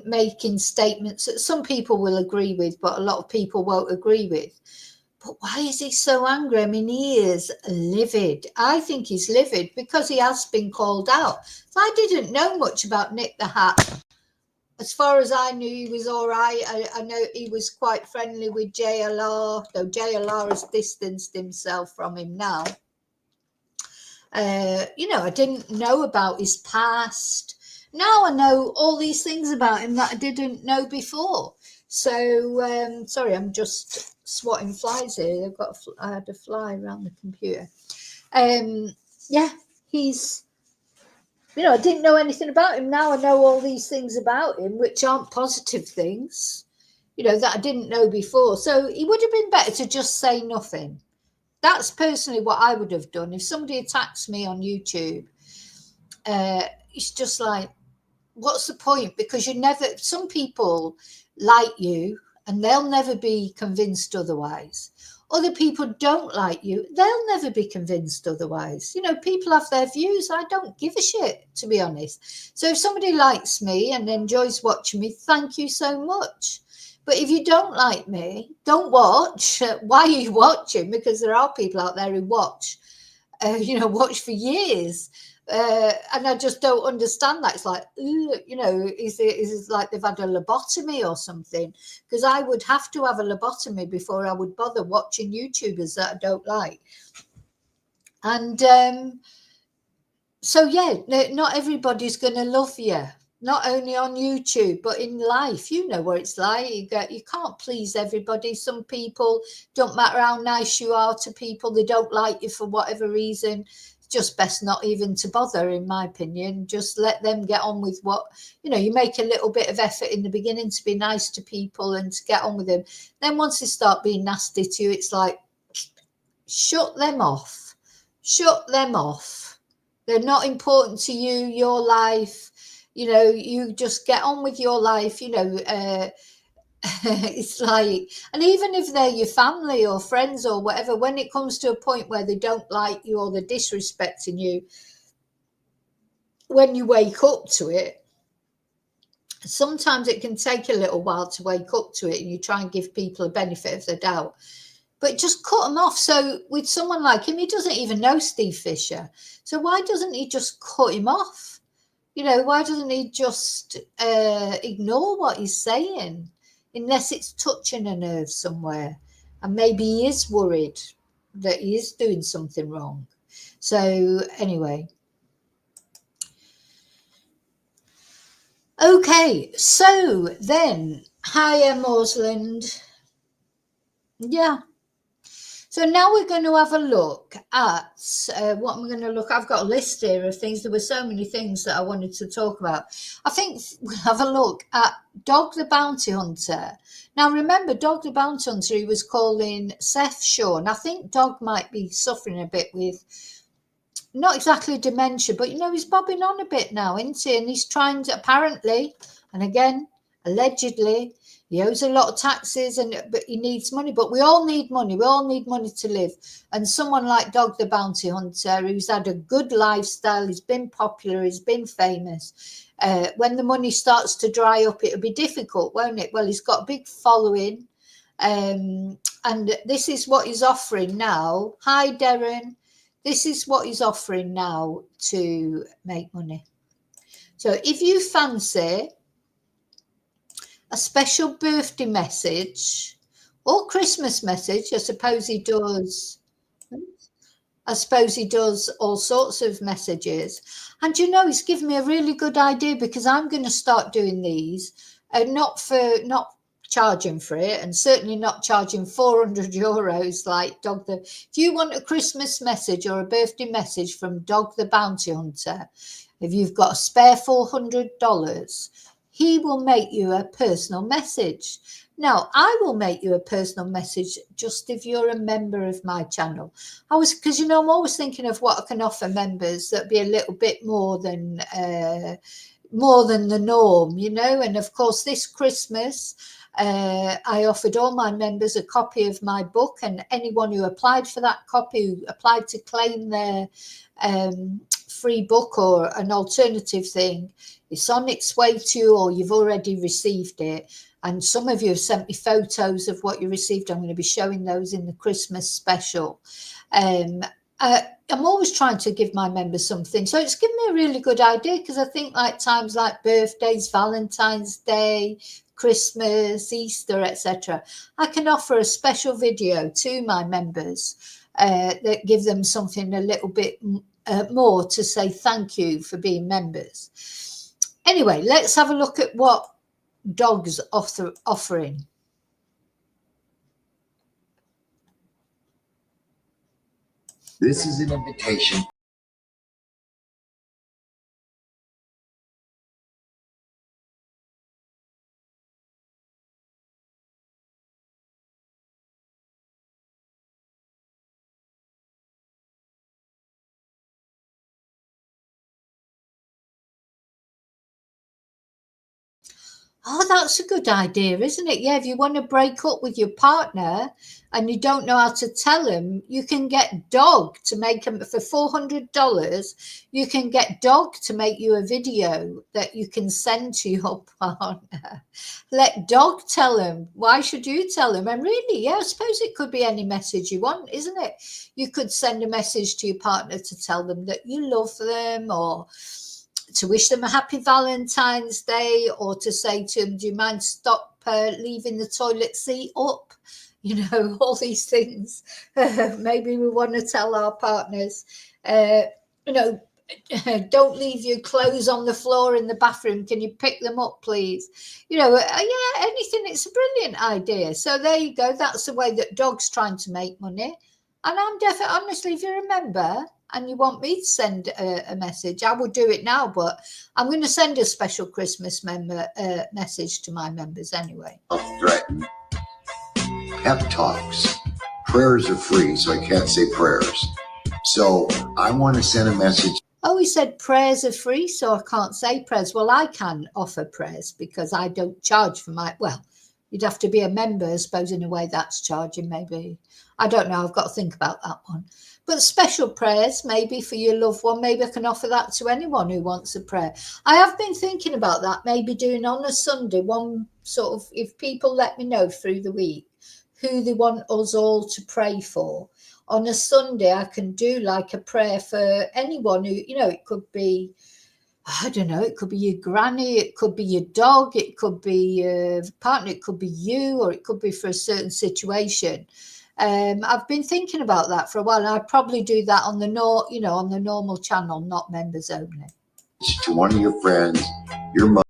making statements that some people will agree with, but a lot of people won't agree with. But why is he so angry? I mean, he is livid. I think he's livid because he has been called out. So I didn't know much about Nik the Hat. As far as I knew, he was all right. I know he was quite friendly with JLR, though JLR has distanced himself from him now. You know, I didn't know about his past. Now I know all these things about him that I didn't know before. So, sorry, I'm just swatting flies here. I had a fly around the computer. Yeah, he's, you know, I didn't know anything about him. Now I know all these things about him, which aren't positive things, you know, that I didn't know before. So it would have been better to just say nothing. That's personally what I would have done. If somebody attacks me on YouTube, it's just like, what's the point? Because some people like you and they'll never be convinced otherwise. Other people don't like you. They'll never be convinced otherwise. You know, people have their views. I don't give a shit, to be honest. So if somebody likes me and enjoys watching me, thank you so much. But if you don't like me, don't watch. Why are you watching? Because there are people out there who watch, watch for years. And I just don't understand that. It's like, you know, is it like they've had a lobotomy or something? Because I would have to have a lobotomy before I would bother watching YouTubers that I don't like. And so, yeah, not everybody's going to love you. Not only on YouTube, but in life. You know what it's like. You can't please everybody. Some people, don't matter how nice you are to people, they don't like you for whatever reason. It's just best not even to bother, in my opinion. Just let them get on with what, you know, you make a little bit of effort in the beginning to be nice to people and to get on with them. Then once they start being nasty to you, it's like, shut them off. Shut them off. They're not important to you, your life. You know, you just get on with your life, you know. It's like, and even if they're your family or friends or whatever, when it comes to a point where they don't like you or they're disrespecting you, when you wake up to it, sometimes it can take a little while to wake up to it, and you try and give people a benefit of the doubt. But just cut them off. So with someone like him, he doesn't even know Steve Fisher. So why doesn't he just cut him off? You know, why doesn't he just ignore what he's saying? Unless it's touching a nerve somewhere. And maybe he is worried. that he is doing something wrong. So anyway. Okay, so then, hi, Morsland. Yeah. So now we're going to have a look at what I'm going to look. I've got a list here of things. There were so many things that I wanted to talk about. I think we'll have a look at Dog the Bounty Hunter. Now, remember, Dog the Bounty Hunter, he was calling Seth Shaw. I think Dog might be suffering a bit with, not exactly dementia, but, you know, he's bobbing on a bit now, isn't he? And he's trying to, apparently, and again, allegedly, he owes a lot of taxes, but he needs money. But we all need money. We all need money to live. And someone like Dog the Bounty Hunter, who's had a good lifestyle, he's been popular, he's been famous. When the money starts to dry up, it'll be difficult, won't it? Well, he's got a big following. And this is what he's offering now. Hi, Darren. This is what he's offering now to make money. So if you fancy a special birthday message or Christmas message, I suppose he does all sorts of messages. And you know, he's given me a really good idea, because I'm going to start doing these, not charging for it, and certainly not charging €400 like Dog the. If you want a Christmas message or a birthday message from Dog the Bounty Hunter, if you've got a spare $400, he will make you a personal message. Now, I will make you a personal message just if you're a member of my channel. Because, you know, I'm always thinking of what I can offer members that'd be a little bit more than the norm, you know. And of course, this Christmas, I offered all my members a copy of my book, and anyone who applied for that copy, who applied to claim their free book or an alternative thing, it's on its way to you, or you've already received it. And some of you have sent me photos of what you received. I'm going to be showing those in the Christmas special. I'm always trying to give my members something. So it's given me a really good idea, because I think like times like birthdays, Valentine's Day, Christmas, Easter, etc., I can offer a special video to my members that give them something a little bit more to say thank you for being members. Anyway, let's have a look at what Dog's offering. This is an invitation. Oh, that's a good idea, isn't it? Yeah, if you want to break up with your partner and you don't know how to tell him, you can get Dog to make him for $400. You can get Dog to make you a video that you can send to your partner. Let Dog tell him. Why should you tell him? And really, yeah, I suppose it could be any message you want, isn't it? You could send a message to your partner to tell them that you love them, or to wish them a happy Valentine's Day, or to say to them, do you mind stop leaving the toilet seat up? You know, all these things. Maybe we want to tell our partners, you know, don't leave your clothes on the floor in the bathroom. Can you pick them up, please? You know, yeah, anything. It's a brilliant idea. So there you go. That's the way that Dog's trying to make money. And I'm definitely, honestly, if you remember, and you want me to send a message, I will do it now, but I'm going to send a special Christmas message to my members anyway. Threaten. Pep talks. Prayers are free, so I can't say prayers. So I want to send a message. Oh, he said prayers are free, so I can't say prayers. Well, I can offer prayers because I don't charge for my, well, you'd have to be a member, I suppose, in a way that's charging, maybe. I don't know. I've got to think about that one. But special prayers, maybe for your loved one. Maybe I can offer that to anyone who wants a prayer. I have been thinking about that, maybe doing on a Sunday, one sort of, if people let me know through the week who they want us all to pray for. On a Sunday, I can do like a prayer for anyone who, you know, it could be, I don't know, it could be your granny, it could be your dog, it could be your partner, it could be you, or it could be for a certain situation. I've been thinking about that for a while, and I'd probably do that on the on the normal channel, not members only. To one of your friends, your mother.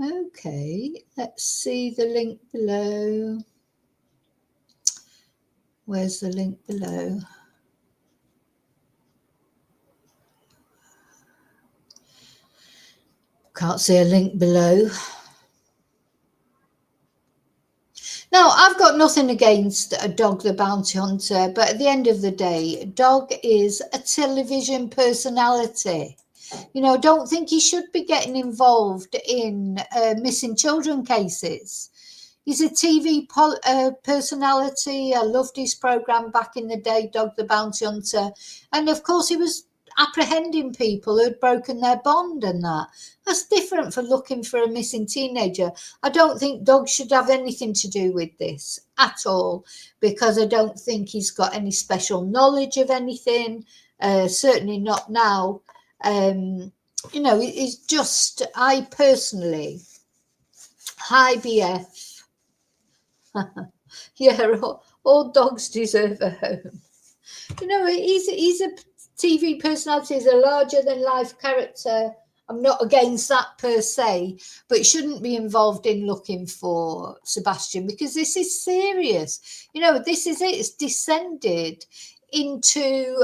Okay, let's see the link below. Where's the link below? Can't see a link below. Now, I've got nothing against a Dog the Bounty Hunter, but at the end of the day, Dog is a television personality. You know, I don't think he should be getting involved in missing children cases. He's a TV personality. I loved his program back in the day, Dog the Bounty Hunter. And of course, he was apprehending people who had broken their bond and that. That's different for looking for a missing teenager. I don't think Dog should have anything to do with this at all, because I don't think he's got any special knowledge of anything, certainly not now. You know, it's just, I personally, hi BF, yeah, all dogs deserve a home. You know, he's a TV personality, is a larger than life character. I'm not against that per se, but it shouldn't be involved in looking for Sebastian, because this is serious. You know, this is it. It's descended into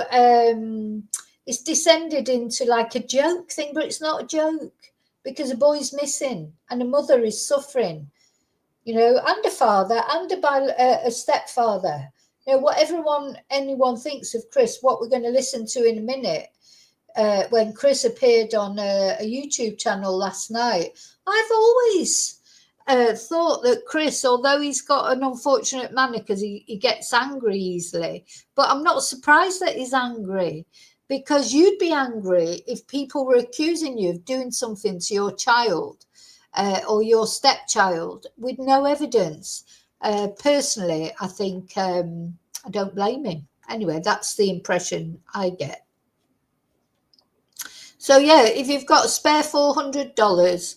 like a joke thing, but it's not a joke, because a boy's missing and a mother is suffering, you know, and a father and a stepfather. You know, what anyone thinks of Chris, what we're going to listen to in a minute, when Chris appeared on a YouTube channel last night, I've always thought that Chris, although he's got an unfortunate manner because he gets angry easily, but I'm not surprised that he's angry, because you'd be angry if people were accusing you of doing something to your child or your stepchild with no evidence. Personally, I think I don't blame him. Anyway, that's the impression I get. So yeah, if you've got a spare $400,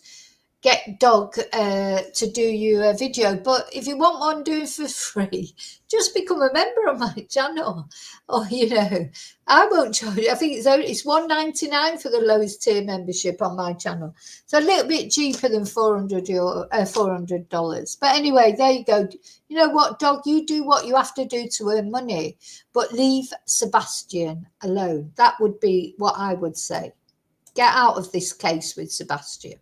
get Dog to do you a video. But if you want one doing for free, just become a member of my channel. Or, you know, I won't charge you. I think it's $1.99 for the lowest tier membership on my channel. So a little bit cheaper than $400. But anyway, there you go. You know what, Dog? You do what you have to do to earn money, but leave Sebastian alone. That would be what I would say. Get out of this case with Sebastian.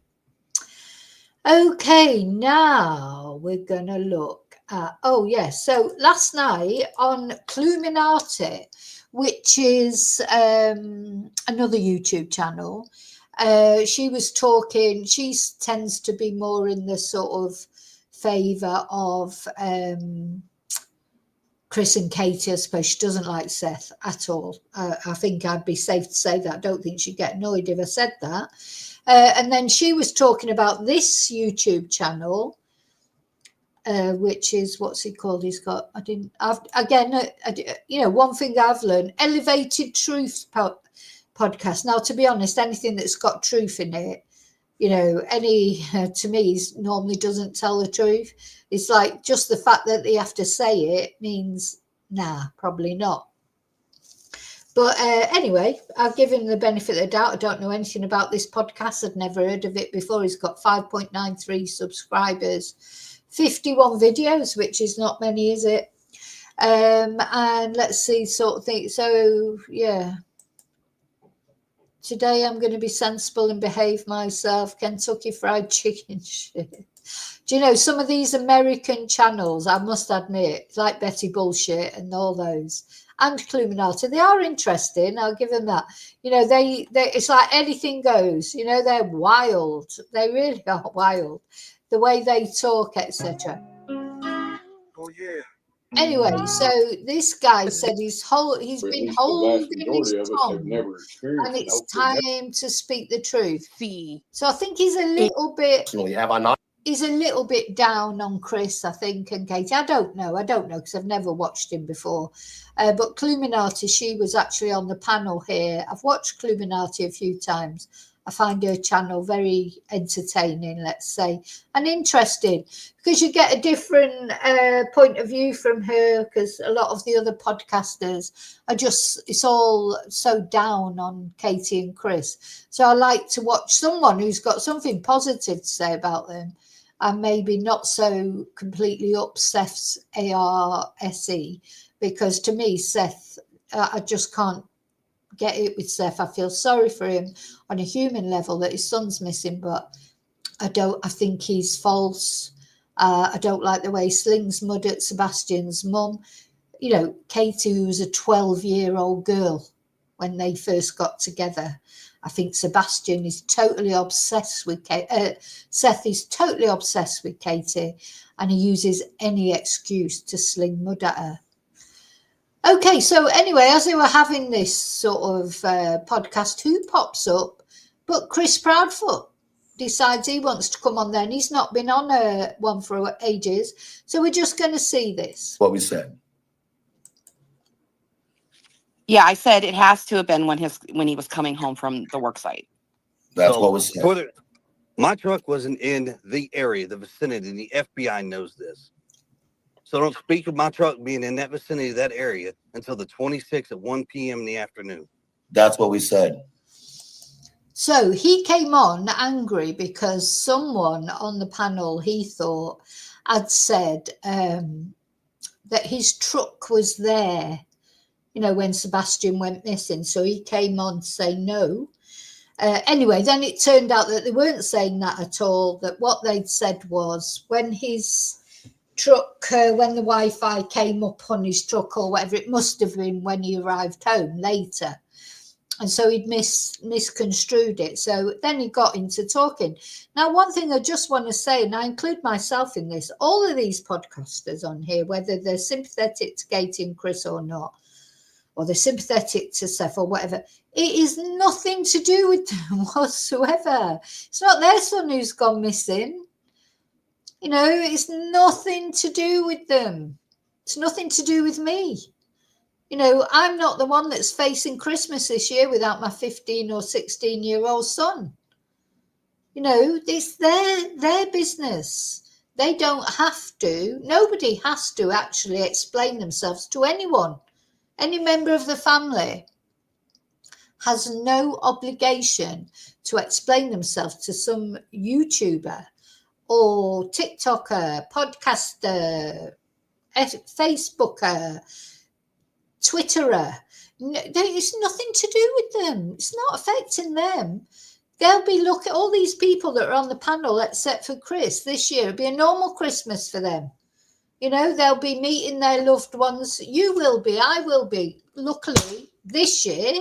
Okay, now we're going to look at, oh yes, so last night on Cluminati, which is another YouTube channel, she was talking, she tends to be more in the sort of favour of Chris and Katie, I suppose. She doesn't like Seth at all. I think I'd be safe to say that. I don't think she'd get annoyed if I said that. And then she was talking about this YouTube channel, which is, what's he called? He's got, you know, one thing I've learned, Elevated Truth podcast. Now, to be honest, anything that's got truth in it, you know, to me, normally doesn't tell the truth. It's like just the fact that they have to say it means, nah, probably not. But anyway, I'll give him the benefit of the doubt. I don't know anything about this podcast. I'd never heard of it before. He's got 5.93 subscribers, 51 videos, which is not many, is it? And let's see, sort of thing. So, yeah. Today I'm going to be sensible and behave myself. Kentucky Fried Chicken shit. Do you know, some of these American channels, I must admit, like Betty Bullshit and all those, and Cluminati, they are interesting. I'll give them that. You know, they it's like anything goes. You know, they're wild. They really are wild. The way they talk, etc. Oh yeah. Anyway, so this guy said he's been holding his tongue, and it's time to speak the truth. So I think he's a little bit. Have I not? he's a little bit down on Chris, I think, and Katie. I don't know because I've never watched him before. But Cluminati, she was actually on the panel here. I've watched Cluminati a few times. I find her channel very entertaining, let's say, and interesting, because you get a different point of view from her, because a lot of the other podcasters are just, it's all so down on Katie and Chris. So I like to watch someone who's got something positive to say about them, and maybe not so completely up Seth's ARSE, because to me, Seth, I just can't get it with Seth. I feel sorry for him on a human level that his son's missing, but I think he's false. I don't like the way he slings mud at Sebastian's mum. You know, Katie, who was a 12-year-old girl when they first got together. I think Sebastian is totally obsessed with Seth is totally obsessed with Katie, and he uses any excuse to sling mud at her. Okay, so anyway, as they were having this sort of podcast, who pops up but Chris Proudfoot decides he wants to come on there, and he's not been on one for ages. So we're just going to see this. What we said. Yeah, I said it has to have been when he was coming home from the work site. That's what was said. My truck wasn't in the area, the vicinity, and the FBI knows this. So don't speak of my truck being in that vicinity, that area, until the 26th at 1 p.m. in the afternoon. That's what we said. So he came on angry because someone on the panel, he thought, had said that his truck was there, you know, when Sebastian went missing. So he came on to say no. Anyway, then it turned out that they weren't saying that at all, that what they'd said was when his truck, when the Wi-Fi came up on his truck or whatever, it must have been when he arrived home later. And so he'd misconstrued it. So then he got into talking. Now, one thing I just want to say, and I include myself in this, all of these podcasters on here, whether they're sympathetic to Katie and Chris or not, or they're sympathetic to Seth or whatever, it is nothing to do with them whatsoever. It's not their son who's gone missing. You know, it's nothing to do with them. It's nothing to do with me. You know, I'm not the one that's facing Christmas this year without my 15 or 16-year-old son. You know, it's their business. They don't have to. Nobody has to actually explain themselves to anyone. Any member of the family has no obligation to explain themselves to some YouTuber or TikToker, podcaster, Facebooker, Twitterer. It's nothing to do with them. It's not affecting them. They'll be looking at all these people that are on the panel, except for Chris this year. It'll be a normal Christmas for them. You know, they'll be meeting their loved ones. You will be, I will be. Luckily, this year,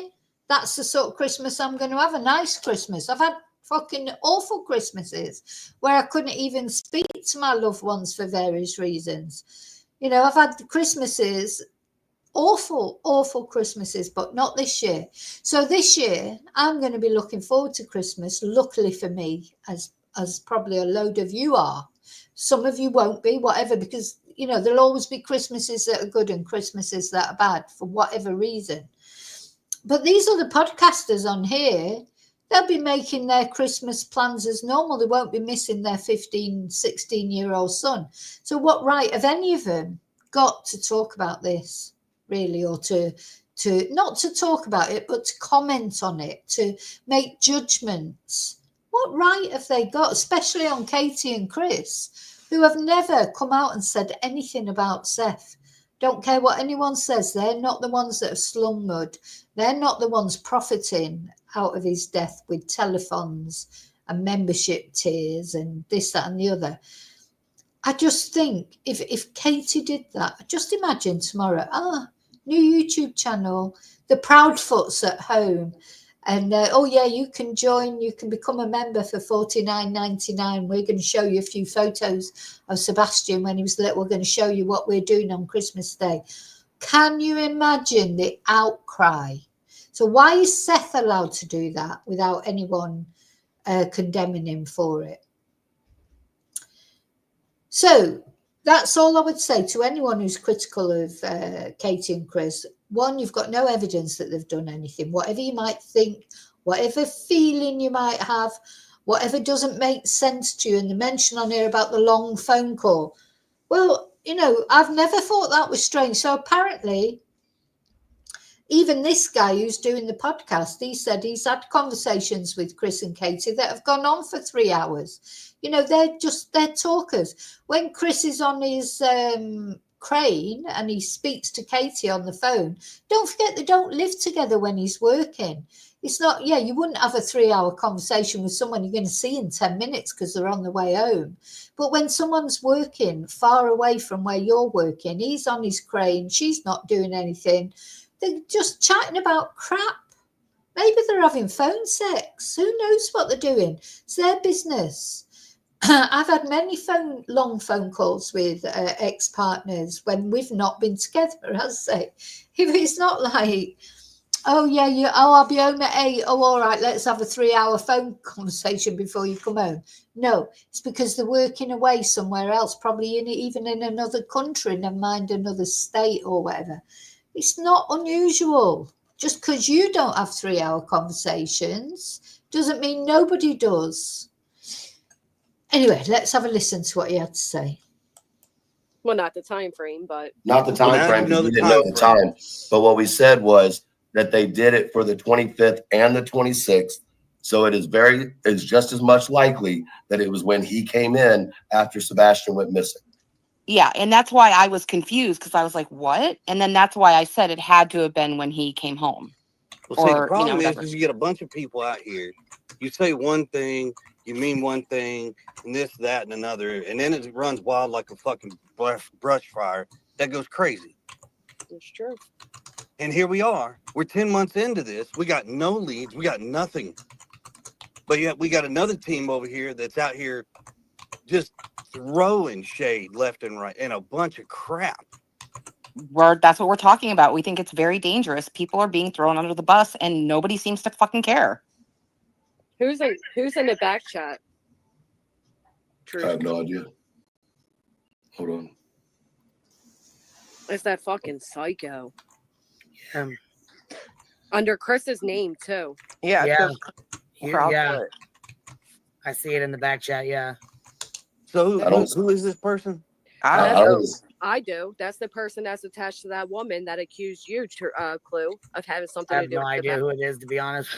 that's the sort of Christmas I'm going to have, a nice Christmas. I've had fucking awful Christmases where I couldn't even speak to my loved ones for various reasons. You know, I've had Christmases, awful Christmases, but not this year. So this year, I'm going to be looking forward to Christmas, luckily for me, as probably a load of you are. Some of you won't be, whatever, because, you know, there'll always be Christmases that are good and Christmases that are bad for whatever reason. But these other podcasters on here, they'll be making their Christmas plans as normal. They won't be missing their 15, 16-year-old son. So what right have any of them got to talk about this, really, or to not to talk about it, but to comment on it, to make judgments? What right have they got, especially on Katie and Chris, who have never come out and said anything about Seth? Don't care what anyone says. They're not the ones that have slung mud. They're not the ones profiting out of his death with telephones and membership tiers and this, that, and the other. I just think if Katie did that, just imagine tomorrow, new YouTube channel, the Proudfoots at home. And, oh, yeah, you can join, you can become a member for $49.99. We're going to show you a few photos of Sebastian when he was little. We're going to show you what we're doing on Christmas Day. Can you imagine the outcry? So why is Seth allowed to do that without anyone condemning him for it? So that's all I would say to anyone who's critical of Katie and Chris. One, you've got no evidence that they've done anything. Whatever you might think, whatever feeling you might have, whatever doesn't make sense to you, and the mention on here about the long phone call. Well, you know, I've never thought that was strange. So apparently, even this guy who's doing the podcast, he said he's had conversations with Chris and Katie that have gone on for 3 hours. You know, they're talkers. When Chris is on his crane and he speaks to Katie on the phone, don't forget they don't live together when he's working. It's not, you wouldn't have a 3-hour conversation with someone you're going to see in 10 minutes because they're on the way home. But when someone's working far away from where you're working, he's on his crane, she's not doing anything. They're just chatting about crap. Maybe they're having phone sex. Who knows what they're doing? It's their business. I've had many long phone calls with ex-partners when we've not been together, as I say. If it's not like, I'll be home at 8. Oh, all right, let's have a 3-hour phone conversation before you come home. No, it's because they're working away somewhere else, probably even in another country, never mind another state or whatever. It's not unusual. Just because you don't have 3-hour conversations doesn't mean nobody does. Anyway, let's have a listen to what he had to say. Well, not the time frame, but not the time frame. We didn't know the time, but what we said was that they did it for the 25th and the 26th. So it's just as much likely that it was when he came in after Sebastian went missing. Yeah, and that's why I was confused, because I was like, what? And then that's why I said it had to have been when he came home. Well, see, the problem is you get a bunch of people out here. You say one thing, you mean one thing, and this, that, and another, and then it runs wild like a fucking brush fire. That goes crazy. It's true. And here we are. We're 10 months into this. We got no leads. We got nothing. But yet we got another team over here that's out here just throwing shade left and right and a bunch of crap. That's what we're talking about. We think it's very dangerous. People are being thrown under the bus and nobody seems to fucking care. Who's in the back chat? I have no idea. Hold on. It's that fucking psycho. Under Chris's name too. Yeah. I see it in the back chat. Yeah. So who is this person? I do. That's the person that's attached to that woman that accused you, Clue, of having something to do with I have no idea who it is, to be honest.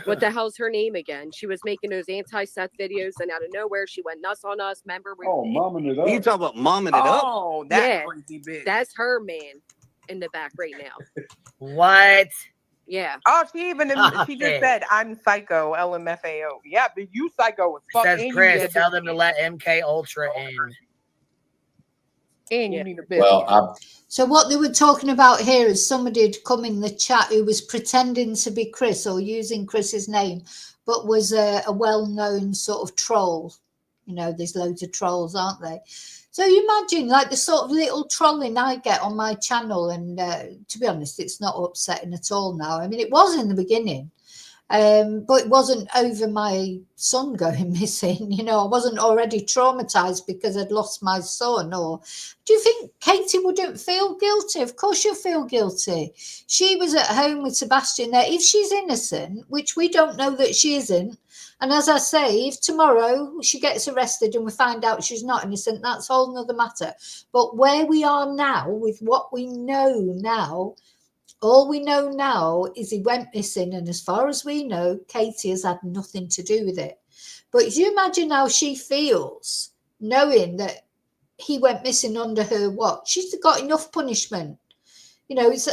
What the hell's her name again? She was making those anti-Seth videos, and out of nowhere, she went nuts on us. Remember? Momming it up. You talking about momming it up? Oh, that crazy bitch. That's her man in the back right now. What? Yeah. Oh, she just said, I'm psycho, LMFAO. Yeah, but you psycho as fuck. Says Chris, tell them to let MK Ultra in. And you need a bit. So what they were talking about here is somebody had come in the chat who was pretending to be Chris or using Chris's name, but was a well-known sort of troll. You know, there's loads of trolls, aren't there? So you imagine like the sort of little trolling I get on my channel. And to be honest, it's not upsetting at all now. I mean, it was in the beginning, but it wasn't over my son going missing. You know, I wasn't already traumatized because I'd lost my son. Or do you think Katie wouldn't feel guilty? Of course she'll feel guilty. She was at home with Sebastian there. If she's innocent, which we don't know that she isn't, and as I say, if tomorrow she gets arrested and we find out she's not innocent, that's a whole nother matter. But where we are now, with what we know now, all we know now is he went missing. And as far as we know, Katie has had nothing to do with it. But if you imagine how she feels knowing that he went missing under her watch, she's got enough punishment. You know, this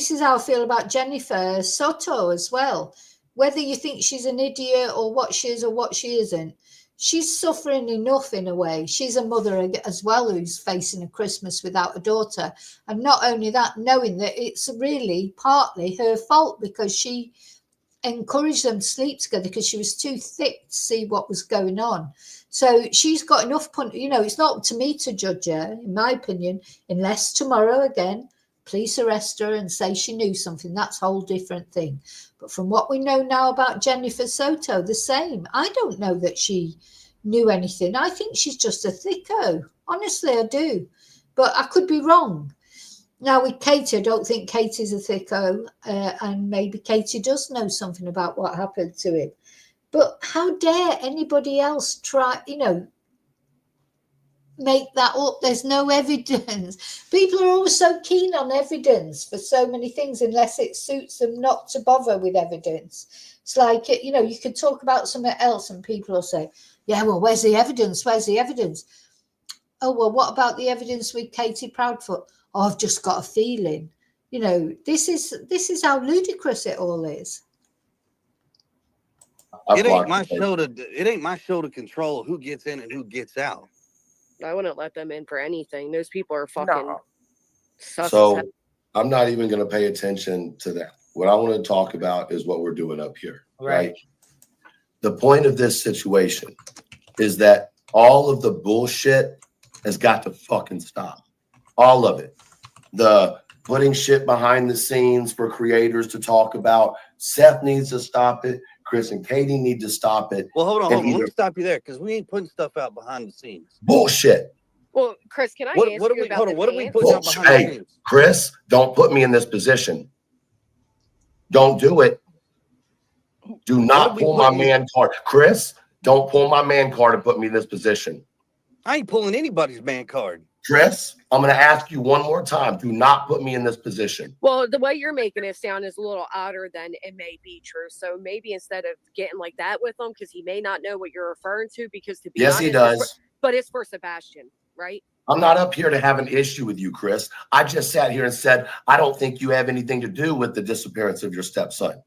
is how I feel about Jennifer Soto as well. Whether you think she's an idiot or what she is or what she isn't, she's suffering enough in a way. She's a mother as well who's facing a Christmas without a daughter. And not only that, knowing that it's really partly her fault because she encouraged them to sleep together because she was too thick to see what was going on. So she's got enough, you know, it's not up to me to judge her, in my opinion, unless tomorrow again, police arrest her and say she knew something. That's a whole different thing. But from what we know now about Jennifer Soto, the same. I don't know that she knew anything. I think she's just a thicko. Honestly, I do. But I could be wrong. Now, with Katie, I don't think Katie's a thicko. And maybe Katie does know something about what happened to him. But how dare anybody else try, make that up? There's no evidence. People are always so keen on evidence for so many things unless it suits them not to bother with evidence. It's like, you could talk about something else and people will say, yeah, well, where's the evidence? Where's the evidence? Oh, well, what about the evidence with Katie Proudfoot? Oh, I've just got a feeling. This is how ludicrous it all is. It ain't my show to control who gets in and who gets out. I wouldn't let them in for anything. Those people are fucking sus as So hell. I'm not even going to pay attention to that. What I want to talk about is what we're doing up here. Right. The point of this situation is that all of the bullshit has got to fucking stop. All of it. The putting shit behind the scenes for creators to talk about. Seth needs to stop it. Chris and Katie need to stop it. Well, hold on. Let me stop you there because we ain't putting stuff out behind the scenes. Bullshit. Well, Chris, can I ask you about the what are we putting out behind the scenes? Chris, don't put me in this position. Don't do it. Do not pull my man card. Chris, don't pull my man card and put me in this position. I ain't pulling anybody's man card. Chris, I'm going to ask you one more time. Do not put me in this position. Well, the way you're making it sound is a little odder than it may be true. So maybe instead of getting like that with him, because he may not know what you're referring to, because to be honest, he does. But it's for Sebastian, right? I'm not up here to have an issue with you, Chris. I just sat here and said, I don't think you have anything to do with the disappearance of your stepson.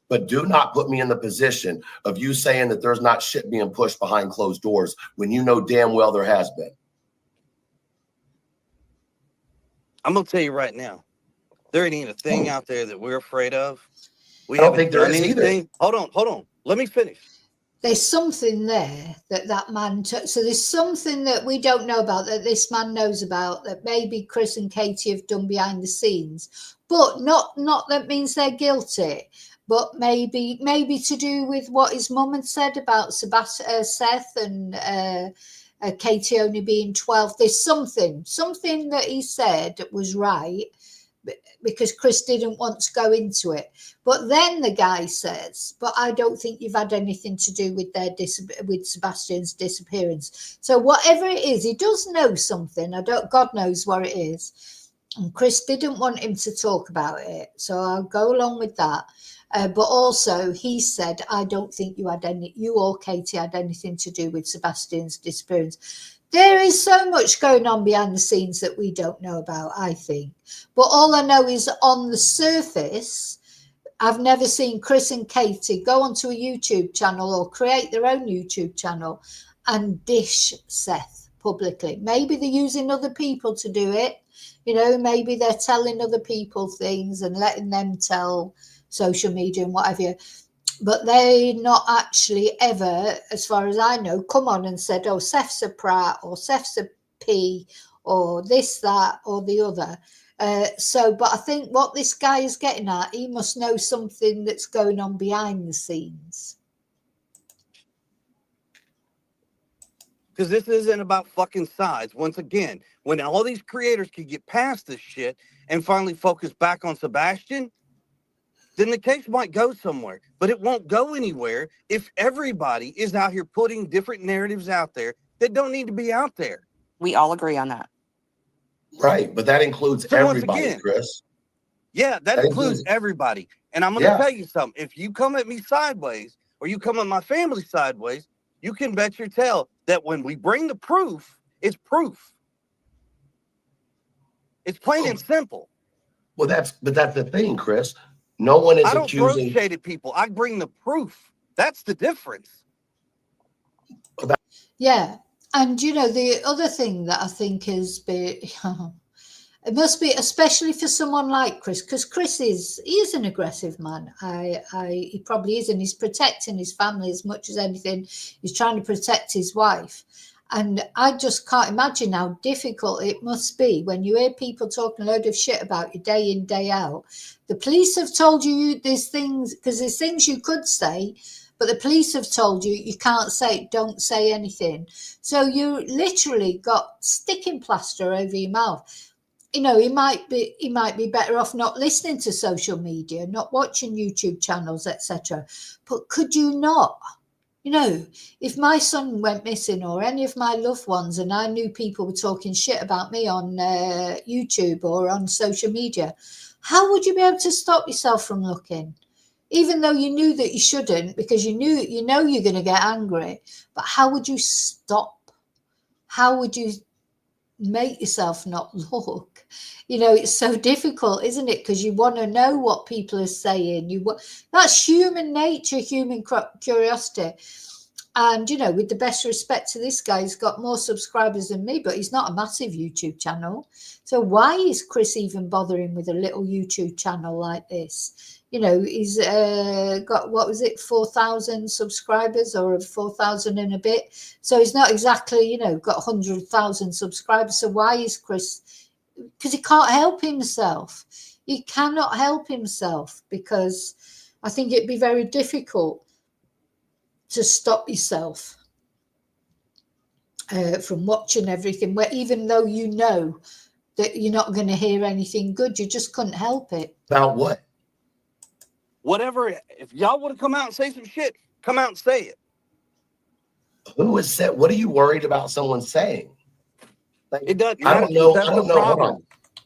But do not put me in the position of you saying that there's not shit being pushed behind closed doors when you know damn well there has been. I'm going to tell you right now, there ain't a thing out there that we're afraid of. We I don't haven't think there done is either. anything. Hold on. Let me finish. There's something there that man took. So there's something that we don't know about that this man knows about that maybe Chris and Katie have done behind the scenes, but not that means they're guilty. But maybe to do with what his mum had said about Seth and Katie only being 12. There's something that he said was right because Chris didn't want to go into it. But then the guy says, but I don't think you've had anything to do with with Sebastian's disappearance. So whatever it is, he does know something. God knows what it is. And Chris didn't want him to talk about it. So I'll go along with that. But also he said, I don't think you or Katie had anything to do with Sebastian's disappearance. There is so much going on behind the scenes that we don't know about, I think. But all I know is on the surface, I've never seen Chris and Katie go onto a YouTube channel or create their own YouTube channel and dish Seth publicly. Maybe they're using other people to do it. Maybe they're telling other people things and letting them tell social media and whatever. But they not actually ever, as far as I know, come on and said, oh, Seth's a prat or Seth's a P or this, that or the other. But I think what this guy is getting at, he must know something that's going on behind the scenes. Because this isn't about fucking sides. Once again, when all these creators can get past this shit and finally focus back on Sebastian, then the case might go somewhere, but it won't go anywhere if everybody is out here putting different narratives out there that don't need to be out there. We all agree on that. Right, but that includes everybody, Chris. Yeah, that includes everybody. And I'm going to tell you something. If you come at me sideways or you come at my family sideways, you can bet your tail that when we bring the proof, it's proof. It's plain and simple. Well, that's the thing, Chris. No one is accusing. I don't throw shade at people. I bring the proof. That's the difference. Yeah. And, the other thing that I think is, it must be, especially for someone like Chris, because Chris is an aggressive man. He probably is, and he's protecting his family as much as anything. He's trying to protect his wife. And I just can't imagine how difficult it must be when you hear people talking a load of shit about you day in, day out. The police have told you there's things, because there's things you could say, but the police have told you you can't say it, don't say anything. So you literally got sticking plaster over your mouth. You know, he might be better off not listening to social media, not watching YouTube channels, etc. But could you not? You know, if my son went missing or any of my loved ones, and I knew people were talking shit about me on YouTube or on social media, how would you be able to stop yourself from looking? Even though you knew that you shouldn't, because you know you're going to get angry, but how would you stop? How would you make yourself not look? You know, it's so difficult, isn't it? Because you want to know what people are saying. That's human nature, human curiosity. And, you know, with the best respect to this guy, he's got more subscribers than me, but he's not a massive YouTube channel. So why is Chris even bothering with a little YouTube channel like this? You know, he's got, what was it, 4,000 subscribers or 4,000 and a bit. So he's not exactly, you know, got 100,000 subscribers. So why is Chris? Because he can't help himself. He cannot help himself, because I think it'd be very difficult to stop yourself from watching everything, where even though you know that you're not going to hear anything good, you just couldn't help it. About what? Whatever. If y'all want to come out and say some shit, come out and say it. Who is said? What are you worried about someone saying? Like, It doesn't. I don't know. That's I don't the know. Hold problem. on.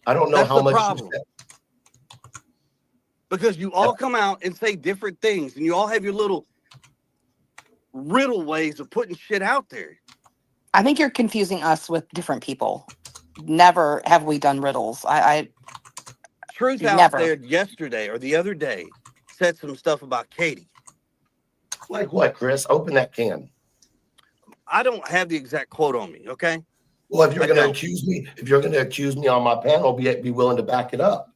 I don't know That's how the much you problem. said. Because you all come out and say different things, and you all have your little riddle ways of putting shit out there. I think you're confusing us with different people. Never have we done riddles. Truth Never. out there yesterday or the other day said some stuff about Katie. Like what, Chris? Open that can. I don't have the exact quote on me, okay? Well, if you're going to accuse me on my panel, be willing to back it up.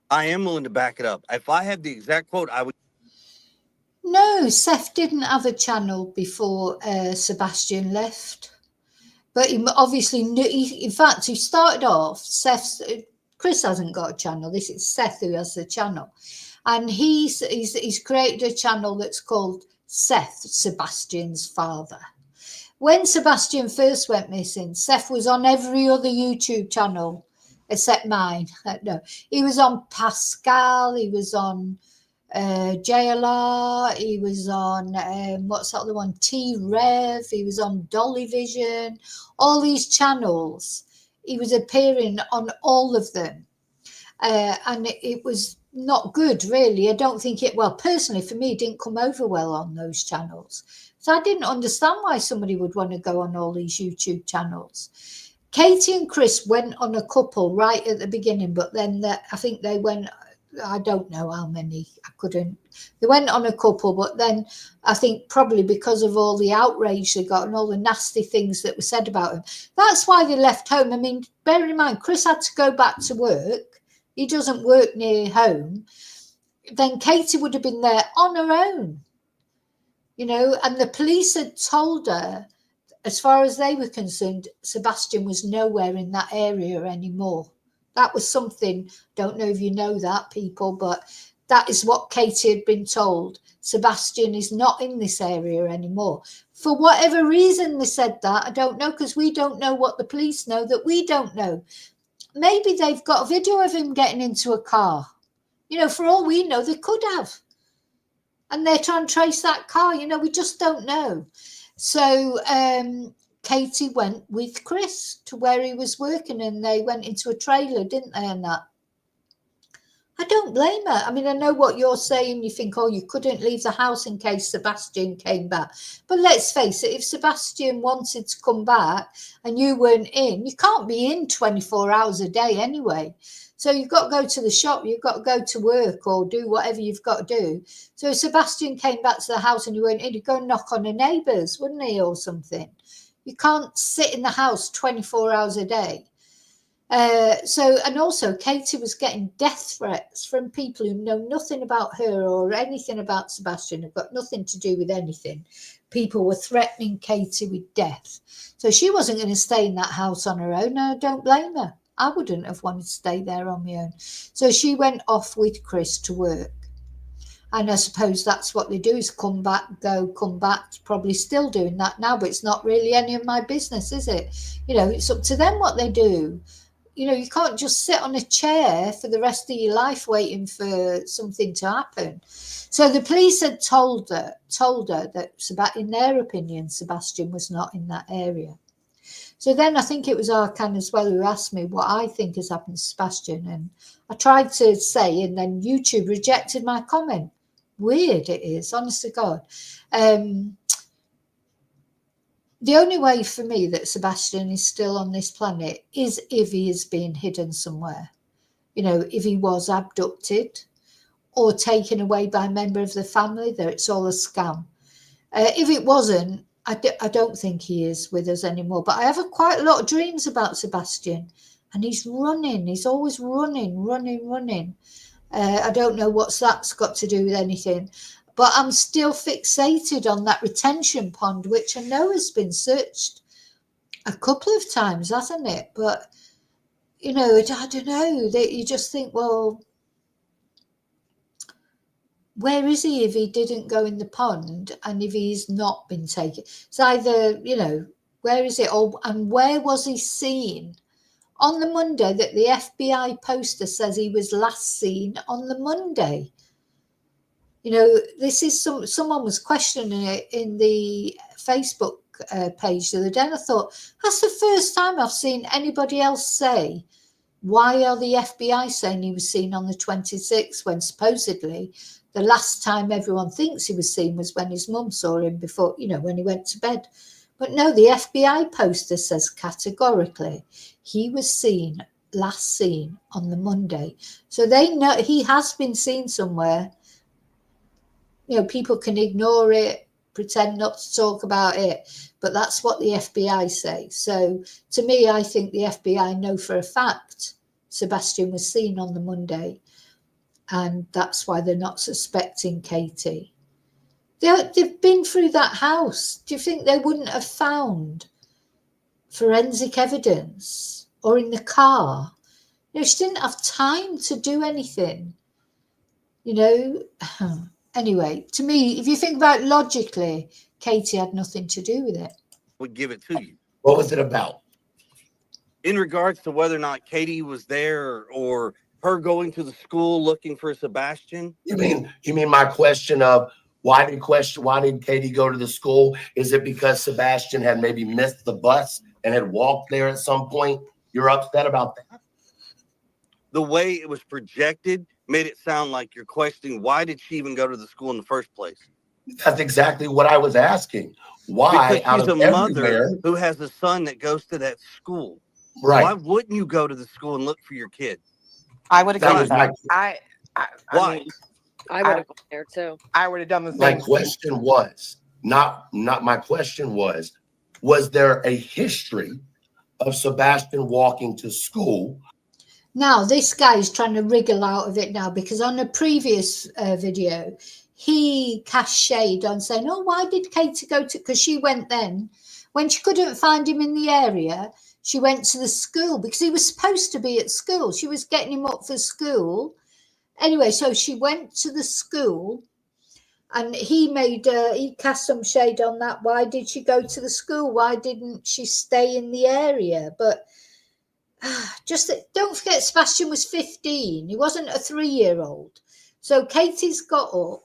I am willing to back it up. If I had the exact quote, I would. No, Seth didn't have a channel before Sebastian left. But he obviously knew, in fact, he started off, Chris hasn't got a channel. This is Seth who has the channel. And he's created a channel that's called Seth, Sebastian's father. When Sebastian first went missing, Seth was on every other YouTube channel except mine. No, he was on Pascal, he was on JLR, he was on what's that other one, T-Rev, he was on Dolly Vision, all these channels. He was appearing on all of them, and it was not good, really. I don't think it, well, personally for me, it didn't come over well on those channels. So I didn't understand why somebody would want to go on all these YouTube channels. Katie and Chris went on a couple right at the beginning, but then I think they went, I don't know how many, they went on a couple, but then I think probably because of all the outrage they got and all the nasty things that were said about him, that's why they left home. I mean, bear in mind, Chris had to go back to work. He doesn't work near home. Then Katie would have been there on her own, you know, and the police had told her, as far as they were concerned, Sebastian was nowhere in that area anymore. That was something, don't know if you know that, people, but that is what Katie had been told. Sebastian is not in this area anymore. For whatever reason they said that, I don't know, because we don't know what the police know that we don't know. Maybe they've got a video of him getting into a car. You know, for all we know, they could have. And they're trying to trace that car. You know, we just don't know. So Katie went with Chris to where he was working, and they went into a trailer, didn't they, and that. I don't blame her. I mean, I know what you're saying. You think, oh, you couldn't leave the house in case Sebastian came back. But let's face it, if Sebastian wanted to come back and you weren't in, you can't be in 24 hours a day anyway. So you've got to go to the shop, you've got to go to work or do whatever you've got to do. So if Sebastian came back to the house and you weren't in, he'd go and knock on the neighbours, wouldn't he, or something? You can't sit in the house 24 hours a day. And also Katie was getting death threats from people who know nothing about her or anything about Sebastian, have got nothing to do with anything. People were threatening Katie with death. So she wasn't going to stay in that house on her own. I don't blame her. I wouldn't have wanted to stay there on my own. So she went off with Chris to work. And I suppose that's what they do, is come back, go, come back. Probably still doing that now, but it's not really any of my business, is it? You know, it's up to them what they do. You know, you can't just sit on a chair for the rest of your life waiting for something to happen. So the police had told her that, in their opinion, Sebastian was not in that area. So then I think it was Arkan as well who asked me what I think has happened to Sebastian. And I tried to say, and then YouTube rejected my comment. Weird it is, honest to God. The only way for me that Sebastian is still on this planet is if he is being hidden somewhere. You know, if he was abducted or taken away by a member of the family, that it's all a scam. If it wasn't, I don't think he is with us anymore. But I have quite a lot of dreams about Sebastian, and he's running. He's always running. I don't know what's that's got to do with anything. But I'm still fixated on that retention pond, which I know has been searched a couple of times, hasn't it? But, you know, I don't know. You just think, well, where is he if he didn't go in the pond and if he's not been taken? It's either, you know, where is it? And where was he seen? On the Monday that the FBI poster says he was last seen on the Monday. You know, this is someone was questioning it in the Facebook page the other day, and I thought, that's the first time I've seen anybody else say, why are the FBI saying he was seen on the 26th when supposedly the last time everyone thinks he was seen was when his mum saw him before, you know, when he went to bed. But no, the FBI poster says categorically he was last seen on the Monday. So they know he has been seen somewhere. You know, people can ignore it, pretend not to talk about it, but that's what the FBI say. So to me, I think the FBI know for a fact Sebastian was seen on the Monday, and that's why they're not suspecting Katie. They've been through that house. Do you think they wouldn't have found forensic evidence or in the car? You know, she didn't have time to do anything, you know. Anyway, to me, if you think about it logically, Katie had nothing to do with it. Would give it to you. What was it about? In regards to whether or not Katie was there or her going to the school looking for Sebastian. You mean my question of why did Katie go to the school? Is it because Sebastian had maybe missed the bus and had walked there at some point? You're upset about that? The way it was projected made it sound like you're questioning why did she even go to the school in the first place? That's exactly what I was asking. Why, because she's out of a mother everywhere, who has a son that goes to that school. right? Why wouldn't you go to the school and look for your kid? I would agree with that. Why? I would have gone there too. I would have done the same. My question was my question was there a history of Sebastian walking to school? Now, this guy is trying to wriggle out of it now, because on a previous video, he cast shade on saying, oh, why did Katie go to, because she went then, when she couldn't find him in the area, she went to the school because he was supposed to be at school. She was getting him up for school. Anyway, so she went to the school and he cast some shade on that. Why did she go to the school? Why didn't she stay in the area? But just don't forget, Sebastian was 15. He wasn't a 3-year-old. So Katie's got up.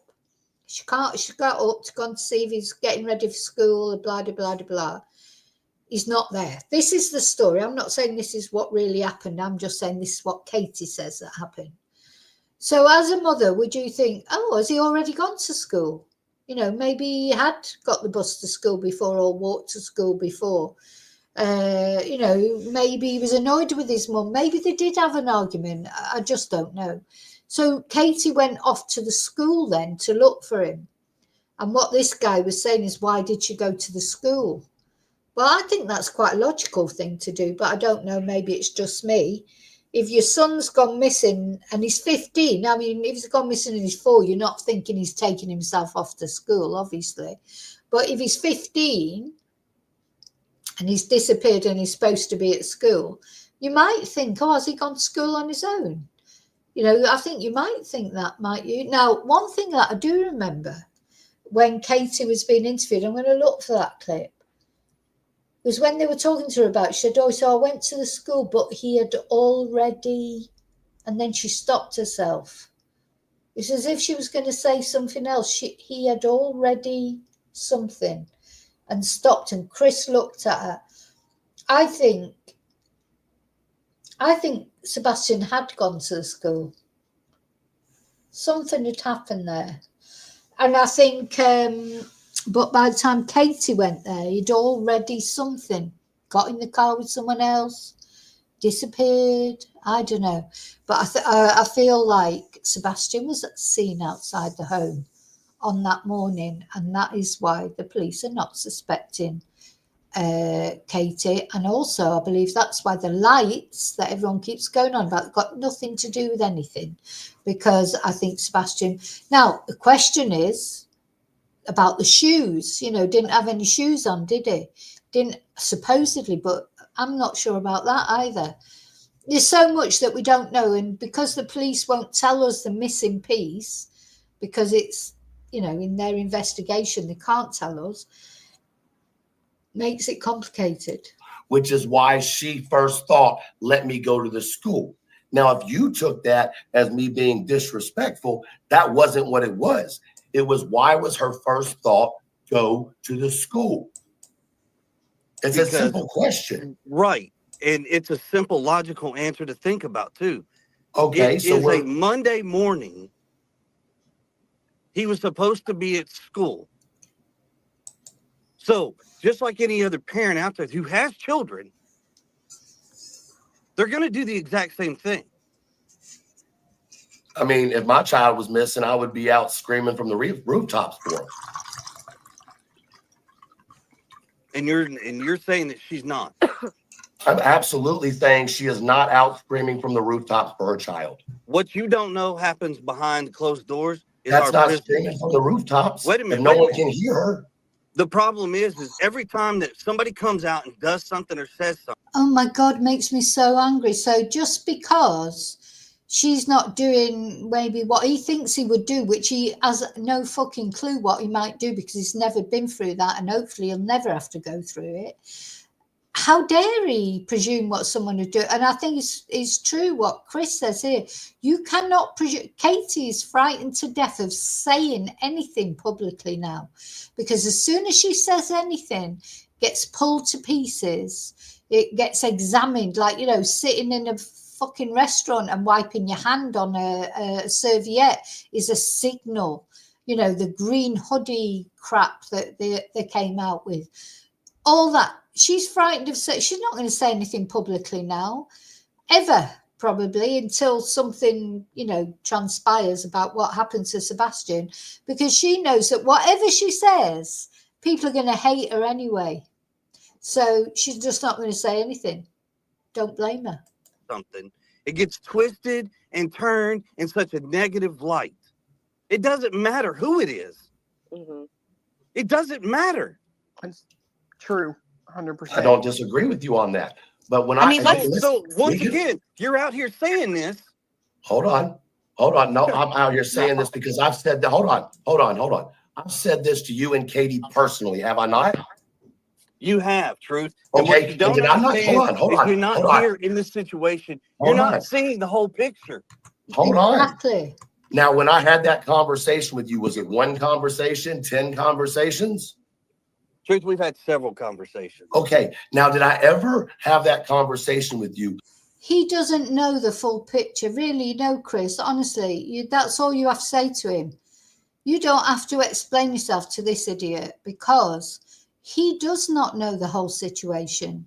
She got up to go and see if he's getting ready for school, blah, blah, blah, blah. He's not there. This is the story. I'm not saying this is what really happened. I'm just saying this is what Katie says that happened. So as a mother, would you think, oh, has he already gone to school? You know, maybe he had got the bus to school before or walked to school before. You know, maybe he was annoyed with his mum. Maybe they did have an argument. I just don't know. So Katie went off to the school then to look for him. And what this guy was saying is, why did she go to the school? Well, I think that's quite a logical thing to do, but I don't know. Maybe it's just me. If your son's gone missing and he's 15, I mean, if he's gone missing and he's 4, you're not thinking he's taking himself off to school, obviously. But if he's 15 and he's disappeared and he's supposed to be at school, you might think, oh, has he gone to school on his own? You know, I think you might think that, might you? Now, one thing that I do remember when Katie was being interviewed, I'm going to look for that clip, was when they were talking to her about, she said, oh, so I went to the school, but he had already, and then she stopped herself. It's as if she was going to say something else. He had already something, and stopped, and Chris looked at her. I think Sebastian had gone to the school. Something had happened there. And I think, but by the time Katie went there, he'd already something, got in the car with someone else, disappeared. I don't know. But I feel like Sebastian was seen outside the home on that morning, and that is why the police are not suspecting Katie. And also I believe that's why the lights that everyone keeps going on about got nothing to do with anything, because I think Sebastian, now the question is about the shoes, you know, didn't have any shoes on, did he? Didn't, supposedly, but I'm not sure about that either. There's so much that we don't know, and because the police won't tell us the missing piece, because it's, you know, in their investigation they can't tell us, makes it complicated. Which is why she first thought, let me go to the school. Now, if you took that as me being disrespectful, that wasn't what it was. It was, why was her first thought go to the school? It's a simple question. Right. And it's a simple, logical answer to think about, too. Okay, it so is a Monday morning. He was supposed to be at school. So, just like any other parent out there who has children, they're going to do the exact same thing. I mean, if my child was missing, I would be out screaming from the rooftops for him. And you're saying that she's not. I'm absolutely saying she is not out screaming from the rooftops for her child. What you don't know happens behind closed doors is That's our not business. screaming from the rooftops. Wait a minute. If no one can hear her. The problem is every time that somebody comes out and does something or says something. Oh my God, makes me so angry. So just because she's not doing maybe what he thinks he would do, which he has no fucking clue what he might do, because he's never been through that, and hopefully he'll never have to go through it. How dare he presume what someone would do? And I think it's true what Chris says here. You cannot presume. Katie is frightened to death of saying anything publicly now, because as soon as she says anything, gets pulled to pieces, it gets examined, like, you know, sitting in a fucking restaurant and wiping your hand on a serviette is a signal. You know, the green hoodie crap that they came out with, all that. She's frightened of, she's not going to say anything publicly now, ever, probably, until something, you know, transpires about what happened to Sebastian, because she knows that whatever she says, people are going to hate her anyway. So she's just not going to say anything. Don't blame her. Something. It gets twisted and turned in such a negative light. It doesn't matter who it is. Mm-hmm. It doesn't matter. That's true. 100%. I don't disagree with you on that. But when so once again, you're out here saying this. Hold on. No, I'm out here saying this because I've said that. Hold on. I've said this to you and Katie personally, have I not? You have, Truth. Okay. And what you don't understand is you're not here in this situation. You're not seeing the whole picture. Hold on. Exactly. Now, when I had that conversation with you, was it one conversation, 10 conversations? Truth, we've had several conversations. Okay. Now, did I ever have that conversation with you? He doesn't know the full picture. Really, you know, Chris, honestly, that's all you have to say to him. You don't have to explain yourself to this idiot, because he does not know the whole situation.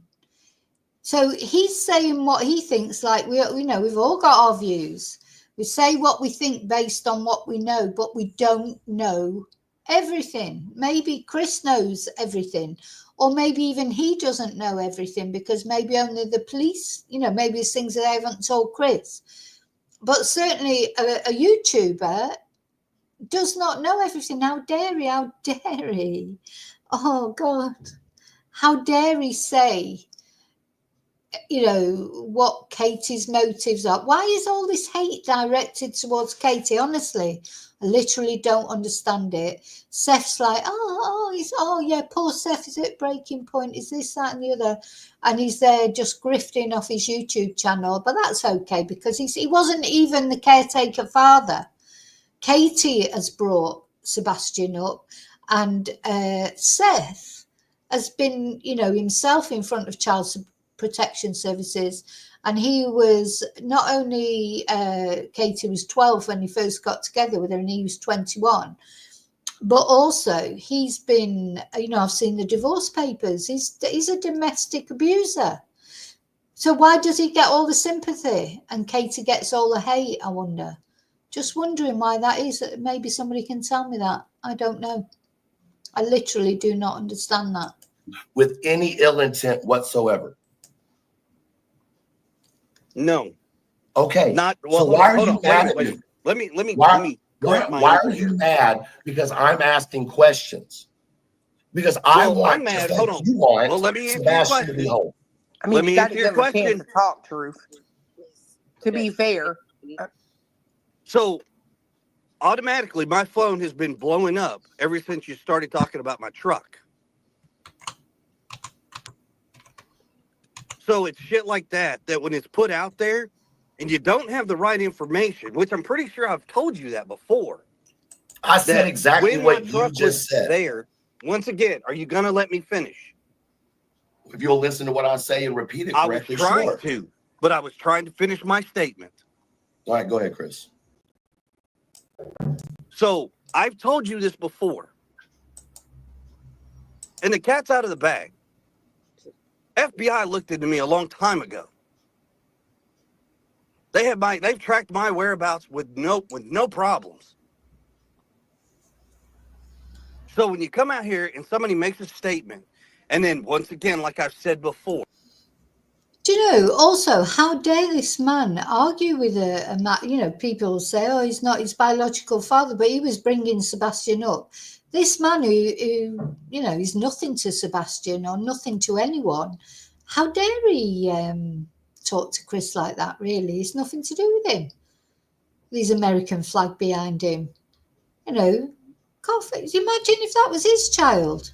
So he's saying what he thinks, like we know, we've all got our views. We say what we think based on what we know, but we don't know everything. Maybe Chris knows everything, or maybe even he doesn't know everything, because maybe only the police, you know, maybe it's things that they haven't told Chris. But certainly a YouTuber does not know everything. How dare he? Oh God, how dare he say you know, what Katie's motives are. Why is all this hate directed towards Katie? Honestly, I literally don't understand it. Seth's like, yeah, poor Seth is at breaking point. Is this, that, and the other? And he's there just grifting off his YouTube channel. But that's okay because he wasn't even the caretaker father. Katie has brought Sebastian up, and Seth has been, you know, himself in front of Child Protection Services, and he was not only Katie was 12 when he first got together with her, and he was 21, but also he's been, you know, I've seen the divorce papers. He's a domestic abuser. So why does he get all the sympathy and Katie gets all the hate? I wonder. Just wondering why that is. Maybe somebody can tell me that. I don't know. I literally do not understand that. With any ill intent whatsoever. No. Okay. Not well. So why are you mad at me? me? Let me. Why are you mad? Because I'm asking questions. Because I want, just like you want, well, let me answer Sebastian to be home. I mean, Let me you got to answer your give a chance question. to talk, Truth. To be fair. So automatically, my phone has been blowing up ever since you started talking about my truck. So it's shit like that when it's put out there and you don't have the right information, which I'm pretty sure I've told you that before. I said exactly what you just said. There, once again, are you going to let me finish? If you'll listen to what I say and repeat it I correctly, was trying sure. to, but I was trying to finish my statement. All right, go ahead, Chris. So I've told you this before. And the cat's out of the bag. FBI looked into me a long time ago. They've tracked my whereabouts with no problems. So when you come out here and somebody makes a statement, and then once again, like I've said before. Do you know, also, how dare this man argue with you know, people say, oh, he's not his biological father, but he was bringing Sebastian up. This man who you know, is nothing to Sebastian or nothing to anyone, how dare he talk to Chris like that, really? It's nothing to do with him. These American flag behind him. You know, imagine if that was his child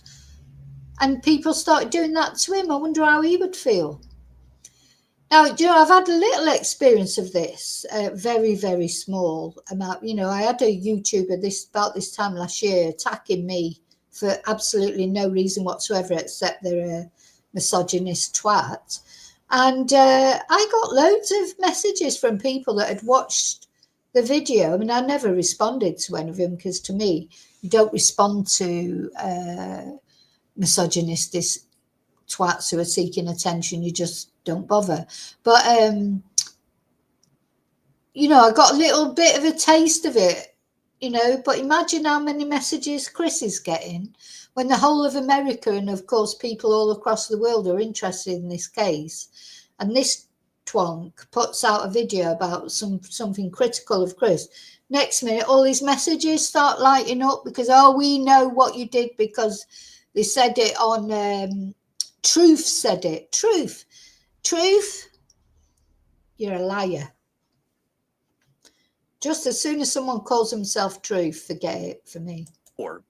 and people started doing that to him. I wonder how he would feel. Now, you know, I've had a little experience of this, very, very small amount. You know, I had a YouTuber about this time last year attacking me for absolutely no reason whatsoever, except they're a misogynist twat. And I got loads of messages from people that had watched the video. I mean, I never responded to any of them because to me, you don't respond to misogynistic twats who are seeking attention. You just don't bother. But you know, I got a little bit of a taste of it, you know, but imagine how many messages Chris is getting when the whole of America and of course people all across the world are interested in this case, and this twonk puts out a video about something critical of Chris. Next minute all these messages start lighting up because, oh, we know what you did because they said it on Truth said it. Truth, you're a liar. Just as soon as someone calls himself Truth, forget it for me. Or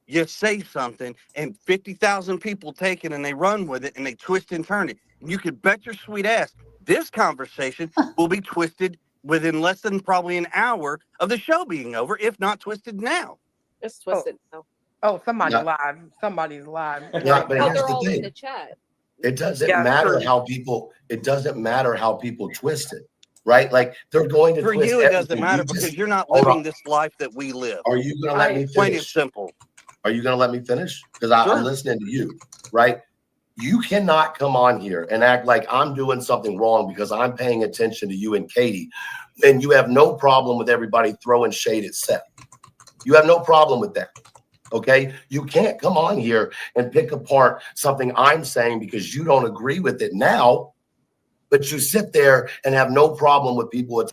you say something and 50,000 people take it and they run with it and they twist and turn it. And you can bet your sweet ass this conversation will be twisted within less than probably an hour of the show being over, if not twisted now. It's twisted now. Oh, somebody's live. Somebody's live. Yeah, but here's they're the all thing. in the chat. It doesn't matter how people. It doesn't matter how people twist it, right? Like they're going to. For twist you, it doesn't everything. matter because you're not living this life that we live. Are you going to let me finish? Plain and simple. Are you going to let me finish? Because I'm listening to you, right? You cannot come on here and act like I'm doing something wrong because I'm paying attention to you and Katie, and you have no problem with everybody throwing shade at Seth. You have no problem with that. Okay, you can't come on here and pick apart something I'm saying because you don't agree with it now, but you sit there and have no problem with people.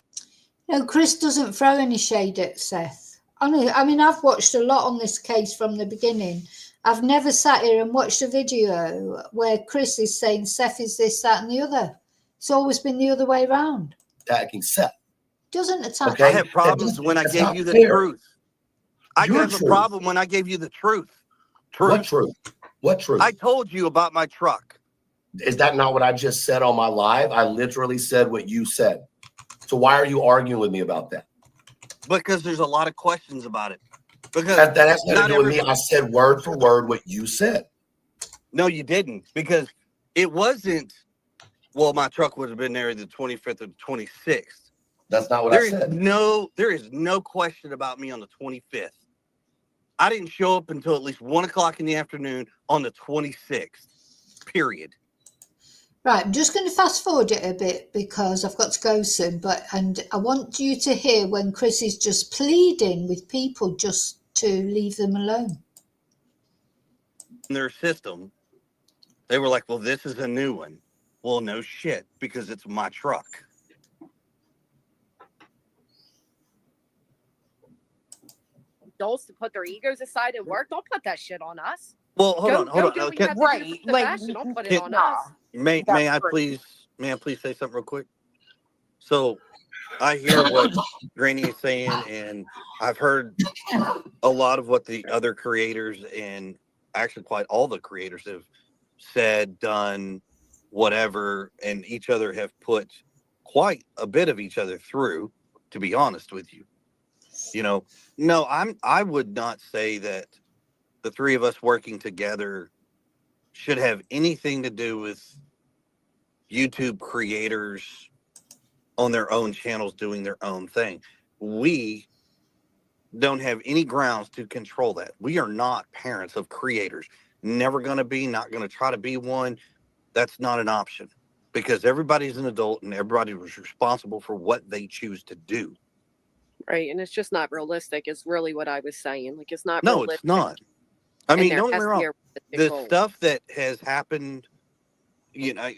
No, Chris doesn't throw any shade at Seth. I mean, I've watched a lot on this case from the beginning, I've never sat here and watched a video where Chris is saying Seth is this, that, and the other. It's always been the other way around. Attacking Seth. Doesn't attack. Okay. I have problems when I That's gave not you the fair. truth. I Your have a truth. problem when I gave you the truth. What truth? What truth? I told you about my truck. Is that not what I just said on my live? I literally said what you said. So why are you arguing with me about that? Because there's a lot of questions about it. Because That has nothing not to do with me. everybody- I said word for word what you said. No, you didn't. Because it wasn't, well, my truck would have been there the 25th or the 26th. That's not what There I is said. there is no question about me on the 25th. I didn't show up until at least 1 o'clock in the afternoon on the 26th. Period. Right, I'm just going to fast forward it a bit because I've got to go soon. And I want you to hear when Chris is just pleading with people just to leave them alone. In their system, they were like, well, this is a new one. Well, no shit, because it's my truck. Adults to put their egos aside and work. Don't put that shit on us. Well, hold on. Do what you Can, have to do for Sebastian. Don't put it on us. may I please say something real quick? So I hear what Granny is saying, and I've heard a lot of what the other creators and actually quite all the creators have said, done, whatever, and each other have put quite a bit of each other through, to be honest with you. You know, no, I would not say that the three of us working together should have anything to do with YouTube creators on their own channels doing their own thing. We don't have any grounds to control that. We are not parents of creators. Never going to be, not going to try to be one. That's not an option because everybody's an adult and everybody was responsible for what they choose to do. Right, and it's just not realistic. Is really what I was saying. Like it's not. No, realistic. it's not. I mean, don't get me wrong. The goal. stuff that has happened, you know,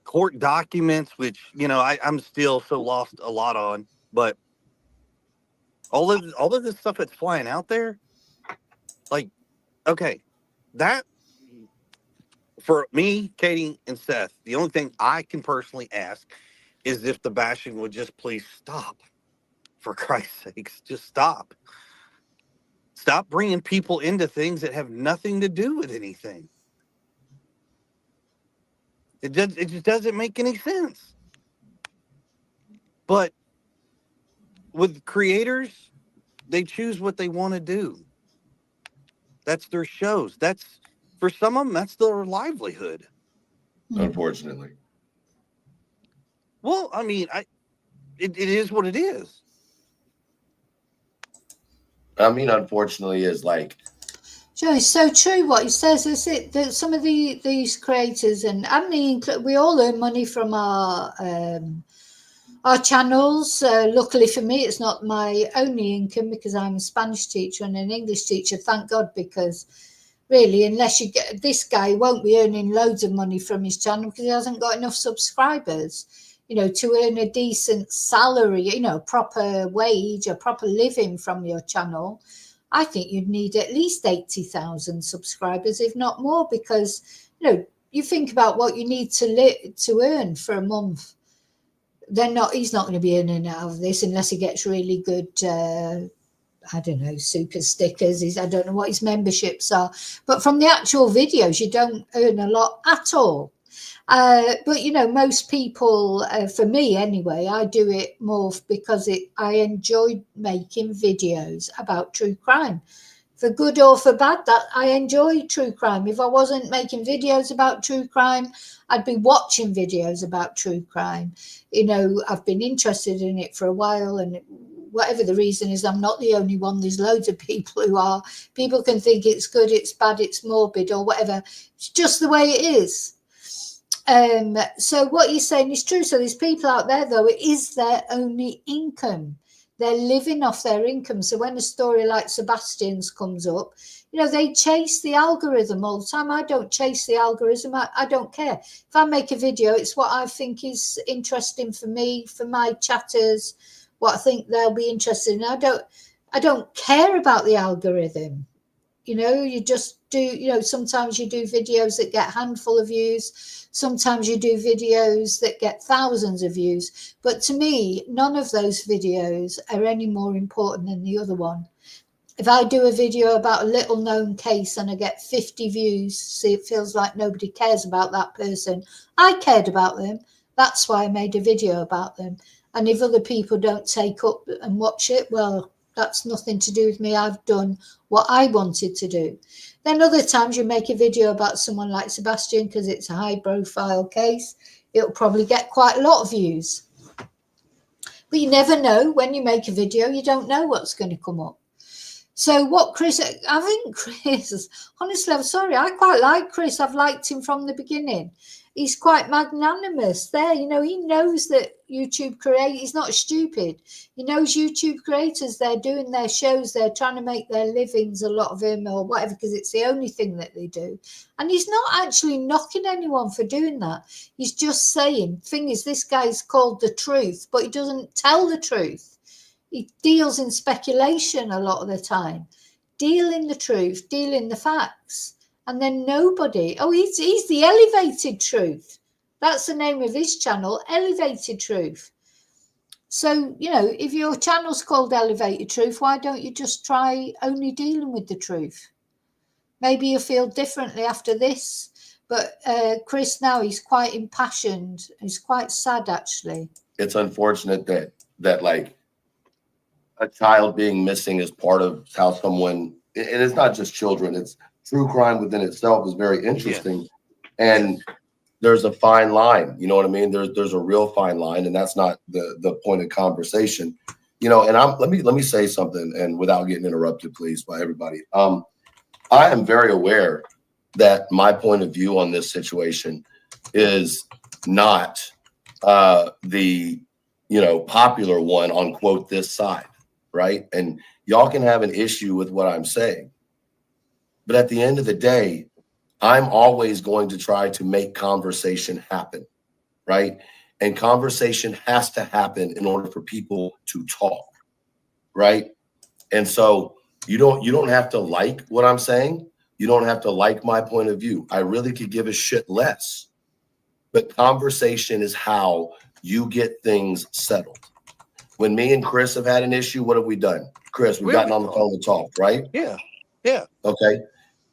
court documents, which, you know, I'm still so lost a lot on, but all of this stuff that's flying out there, like, okay, that for me, Katie and Seth, the only thing I can personally ask is if the bashing would just please stop. For Christ's sakes, just stop. Stop bringing people into things that have nothing to do with anything. It just doesn't make any sense. But with creators, they choose what they want to do. That's their shows. That's, for some of them, that's their livelihood. Unfortunately. Well, I mean, it is what it is. I mean, unfortunately, is like. Joe, it's so true what he says. Is it that some of these creators, and I mean, we all earn money from our channels. Luckily for me, it's not my only income because I'm a Spanish teacher and an English teacher. Thank God, because really, unless you get this guy, won't be earning loads of money from his channel because he hasn't got enough subscribers. You know, to earn a decent salary, you know, proper wage, a proper living from your channel, I think you'd need at least 80,000 subscribers, if not more, because, you know, you think about what you need to earn for a month. He's not going to be earning out of this unless he gets really good, I don't know, super stickers. I don't know what his memberships are. But from the actual videos, you don't earn a lot at all. But, you know, most people, for me anyway, I do it more because I enjoy making videos about true crime. For good or for bad, that I enjoy true crime. If I wasn't making videos about true crime, I'd be watching videos about true crime. You know, I've been interested in it for a while, and whatever the reason is, I'm not the only one. There's loads of people who are. People can think it's good, it's bad, it's morbid or whatever. It's just the way it is. So what you're saying is true. So there's people out there, though, it is their only income. They're living off their income. So when a story like Sebastian's comes up, you know, they chase the algorithm all the time. I don't chase the algorithm. I don't care. If I make a video, it's what I think is interesting for me, for my chatters, what I think they'll be interested in. I don't care about the algorithm. You know, you just do, you know, sometimes you do videos that get a handful of views. Sometimes you do videos that get thousands of views. But to me, none of those videos are any more important than the other one. If I do a video about a little known case and I get 50 views, see, it feels like nobody cares about that person. I cared about them. That's why I made a video about them. And if other people don't take up and watch it, well, that's nothing to do with me. I've done what I wanted to do. Then other times you make a video about someone like Sebastian because it's a high profile case. It'll probably get quite a lot of views. But you never know. When you make a video, you don't know what's going to come up. So what Chris, I think Chris, honestly, I'm sorry, I quite like Chris. I've liked him from the beginning. He's quite magnanimous there. You know, he knows that YouTube creators, he's not stupid. He knows YouTube creators, they're doing their shows, they're trying to make their livings, a lot of them, or whatever, because it's the only thing that they do. And he's not actually knocking anyone for doing that. He's just saying, thing is, this guy's called the truth, but he doesn't tell the truth. He deals in speculation a lot of the time. Deal in the truth, deal in the facts. And then nobody, oh, he's the Elevated Truth. That's the name of his channel, Elevated Truth. So, you know, if your channel's called Elevated Truth, why don't you just try only dealing with the truth? Maybe you'll feel differently after this. But Chris now, he's quite impassioned. He's quite sad, actually. It's unfortunate that like, a child being missing is part of how someone, and it's not just children, it's true crime within itself is very interesting. Yes. And there's a fine line, you know what I mean? There's a real fine line, and that's not the point of conversation, you know. And let me say something, and without getting interrupted, please, by everybody. I am very aware that my point of view on this situation is not the, you know, popular one on quote this side. Right. And y'all can have an issue with what I'm saying. But at the end of the day, I'm always going to try to make conversation happen. Right. And conversation has to happen in order for people to talk. Right. And so you don't have to like what I'm saying. You don't have to like my point of view. I really could give a shit less. But conversation is how you get things settled. When me and Chris have had an issue, what have we done? Chris, we've gotten on the phone and talked, right? Yeah. Yeah. Okay.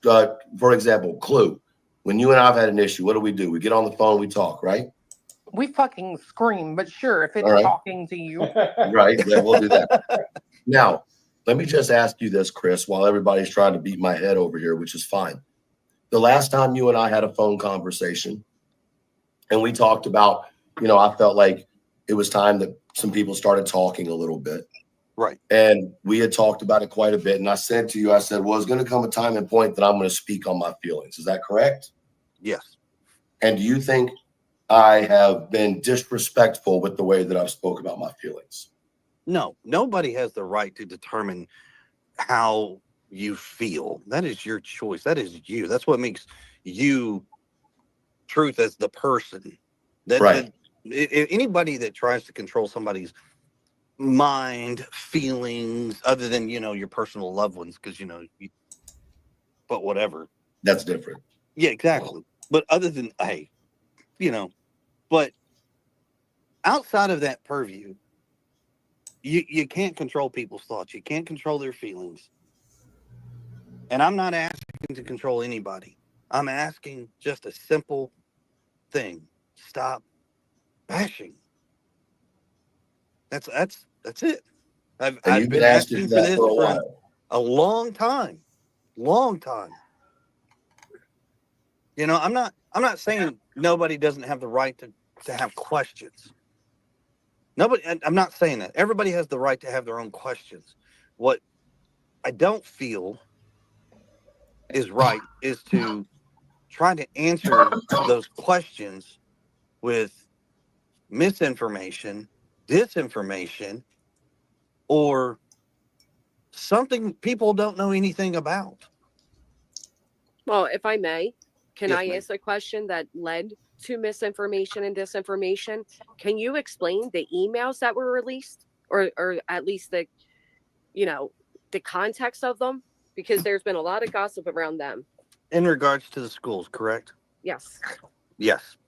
For example, Clue. When you and I have had an issue, what do? We get on the phone, we talk, right? We fucking scream, but sure, if it's right. talking to you. Right. Yeah, we'll do that. Now, let me just ask you this, Chris, while everybody's trying to beat my head over here, which is fine. The last time you and I had a phone conversation and we talked about, you know, I felt like it was time that some people started talking a little bit. Right. And we had talked about it quite a bit. And I said to you, I said, well, it's going to come a time and point that I'm going to speak on my feelings. Is that correct? Yes. And do you think I have been disrespectful with the way that I've spoke about my feelings? No, nobody has the right to determine how you feel. That is your choice. That is you. That's what makes you Truth as the person. Right. Anybody that tries to control somebody's mind, feelings, other than, you know, your personal loved ones, because, you know, but whatever. That's different. Yeah, exactly. But other than, hey, you know, but outside of that purview, you can't control people's thoughts. You can't control their feelings. And I'm not asking to control anybody. I'm asking just a simple thing. Stop bashing. That's it. I've been asking for this for a long time. You know, I'm not saying nobody doesn't have the right to have questions. I'm not saying that. Everybody has the right to have their own questions. What I don't feel is right is to try to answer those questions with misinformation, disinformation, or something people don't know anything about. Well, if I may, can Yes, I ma'am. ask a question that led to misinformation and disinformation? Can you explain the emails that were released, or at least the, you know, the context of them? because there's been a lot of gossip around them. In regards to the schools, correct? Yes. Yes.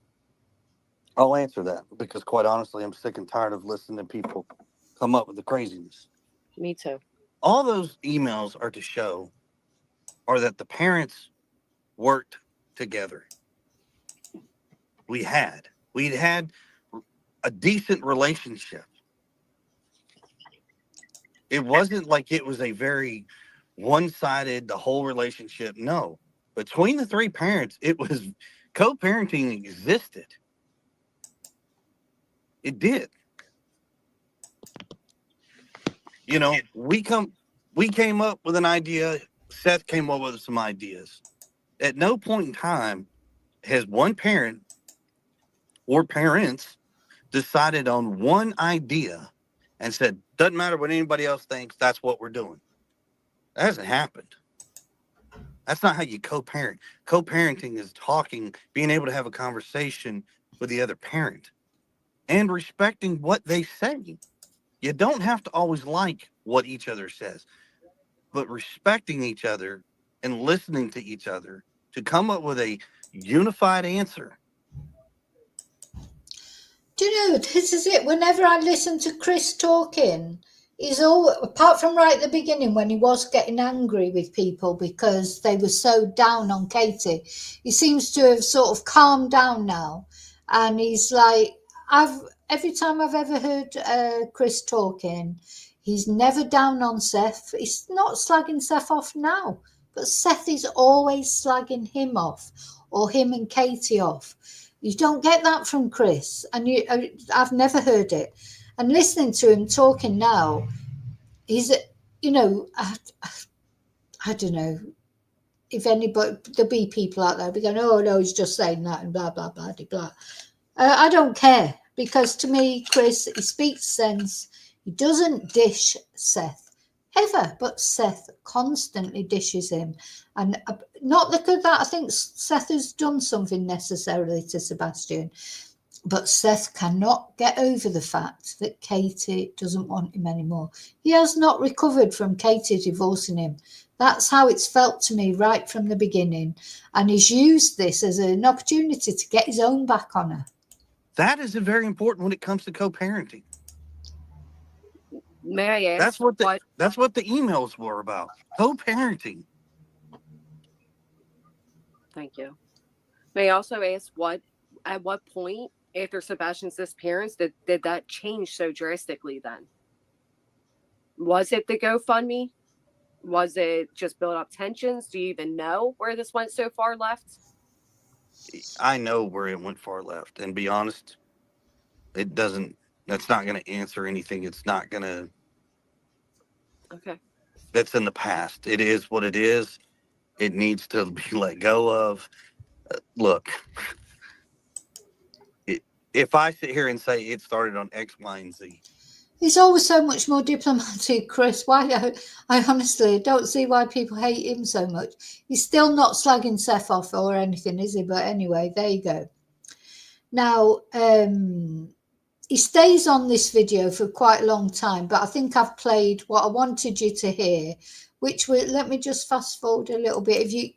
I'll answer that because, quite honestly, I'm sick and tired of listening to people come up with the craziness. Me too. All those emails are to show are that the parents worked together. We'd had a decent relationship. It wasn't like it was a very one-sided, the whole relationship. No, between the three parents, it was co-parenting existed. It did. You know, we came up with an idea. Seth came up with some ideas. At no point in time has one parent or parents decided on one idea and said, doesn't matter what anybody else thinks, that's what we're doing. That hasn't happened. That's not how you co-parent. Co-parenting is talking, being able to have a conversation with the other parent and respecting what they say. You don't have to always like what each other says, but respecting each other and listening to each other to come up with a unified answer. Do you know, this is it. Whenever I listen to Chris talking, he's all, apart from right at the beginning when he was getting angry with people because they were so down on Katie, he seems to have sort of calmed down now. And he's like, every time I've ever heard Chris talking, he's never down on Seth. He's not slagging Seth off now, but Seth is always slagging him off, or him and Katie off. You don't get that from Chris, and I've never heard it. And listening to him talking now, he's, you know, I don't know if anybody, there'll be people out there be going, oh no, he's just saying that and blah, blah, blah, blah. I don't care, because to me, Chris, he speaks sense. He doesn't dish Seth ever, but Seth constantly dishes him. And not because that I think Seth has done something necessarily to Sebastian, but Seth cannot get over the fact that Katie doesn't want him anymore. He has not recovered from Katie divorcing him. That's how it's felt to me right from the beginning. And he's used this as an opportunity to get his own back on her. That is very important when it comes to co-parenting. May I ask that's what the emails were about. Co-parenting. Thank you. May I also ask at what point after Sebastian's disappearance did that change so drastically then? Was it the GoFundMe? Was it just build up tensions? Do you even know where this went so far left? I know where it went far left. And be honest, that's not going to answer anything. It's not going to. Okay. That's in the past. It is what it is. It needs to be let go of. Look, if I sit here and say it started on X, Y, and Z. He's always so much more diplomatic, Chris. Why? I honestly don't see why people hate him so much. He's still not slagging Seth off or anything, is he? But anyway, there you go. Now, he stays on this video for quite a long time, but I think I've played what I wanted you to hear, which will, let me just fast forward a little bit. If you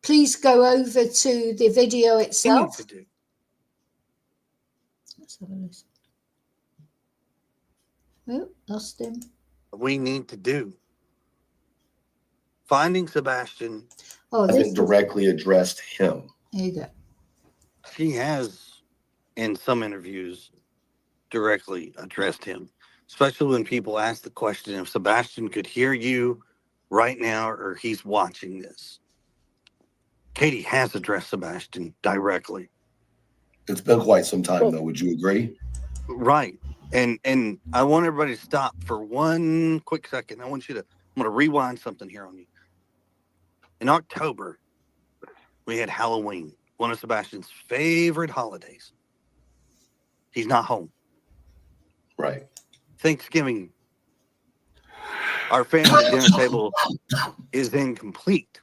please go over to the video itself. Let's have a listen. Oh, lost him. We need to do. Finding Sebastian. I think directly addressed him. There you go. She has, in some interviews, directly addressed him, especially when people ask the question if Sebastian could hear you right now or he's watching this. Katie has addressed Sebastian directly. It's been quite some time, though. Would you agree? Right. And I want everybody to stop for one quick second. I'm going to rewind something here on you. In October, we had Halloween, one of Sebastian's favorite holidays. He's not home. Right. Thanksgiving, our family dinner table is incomplete.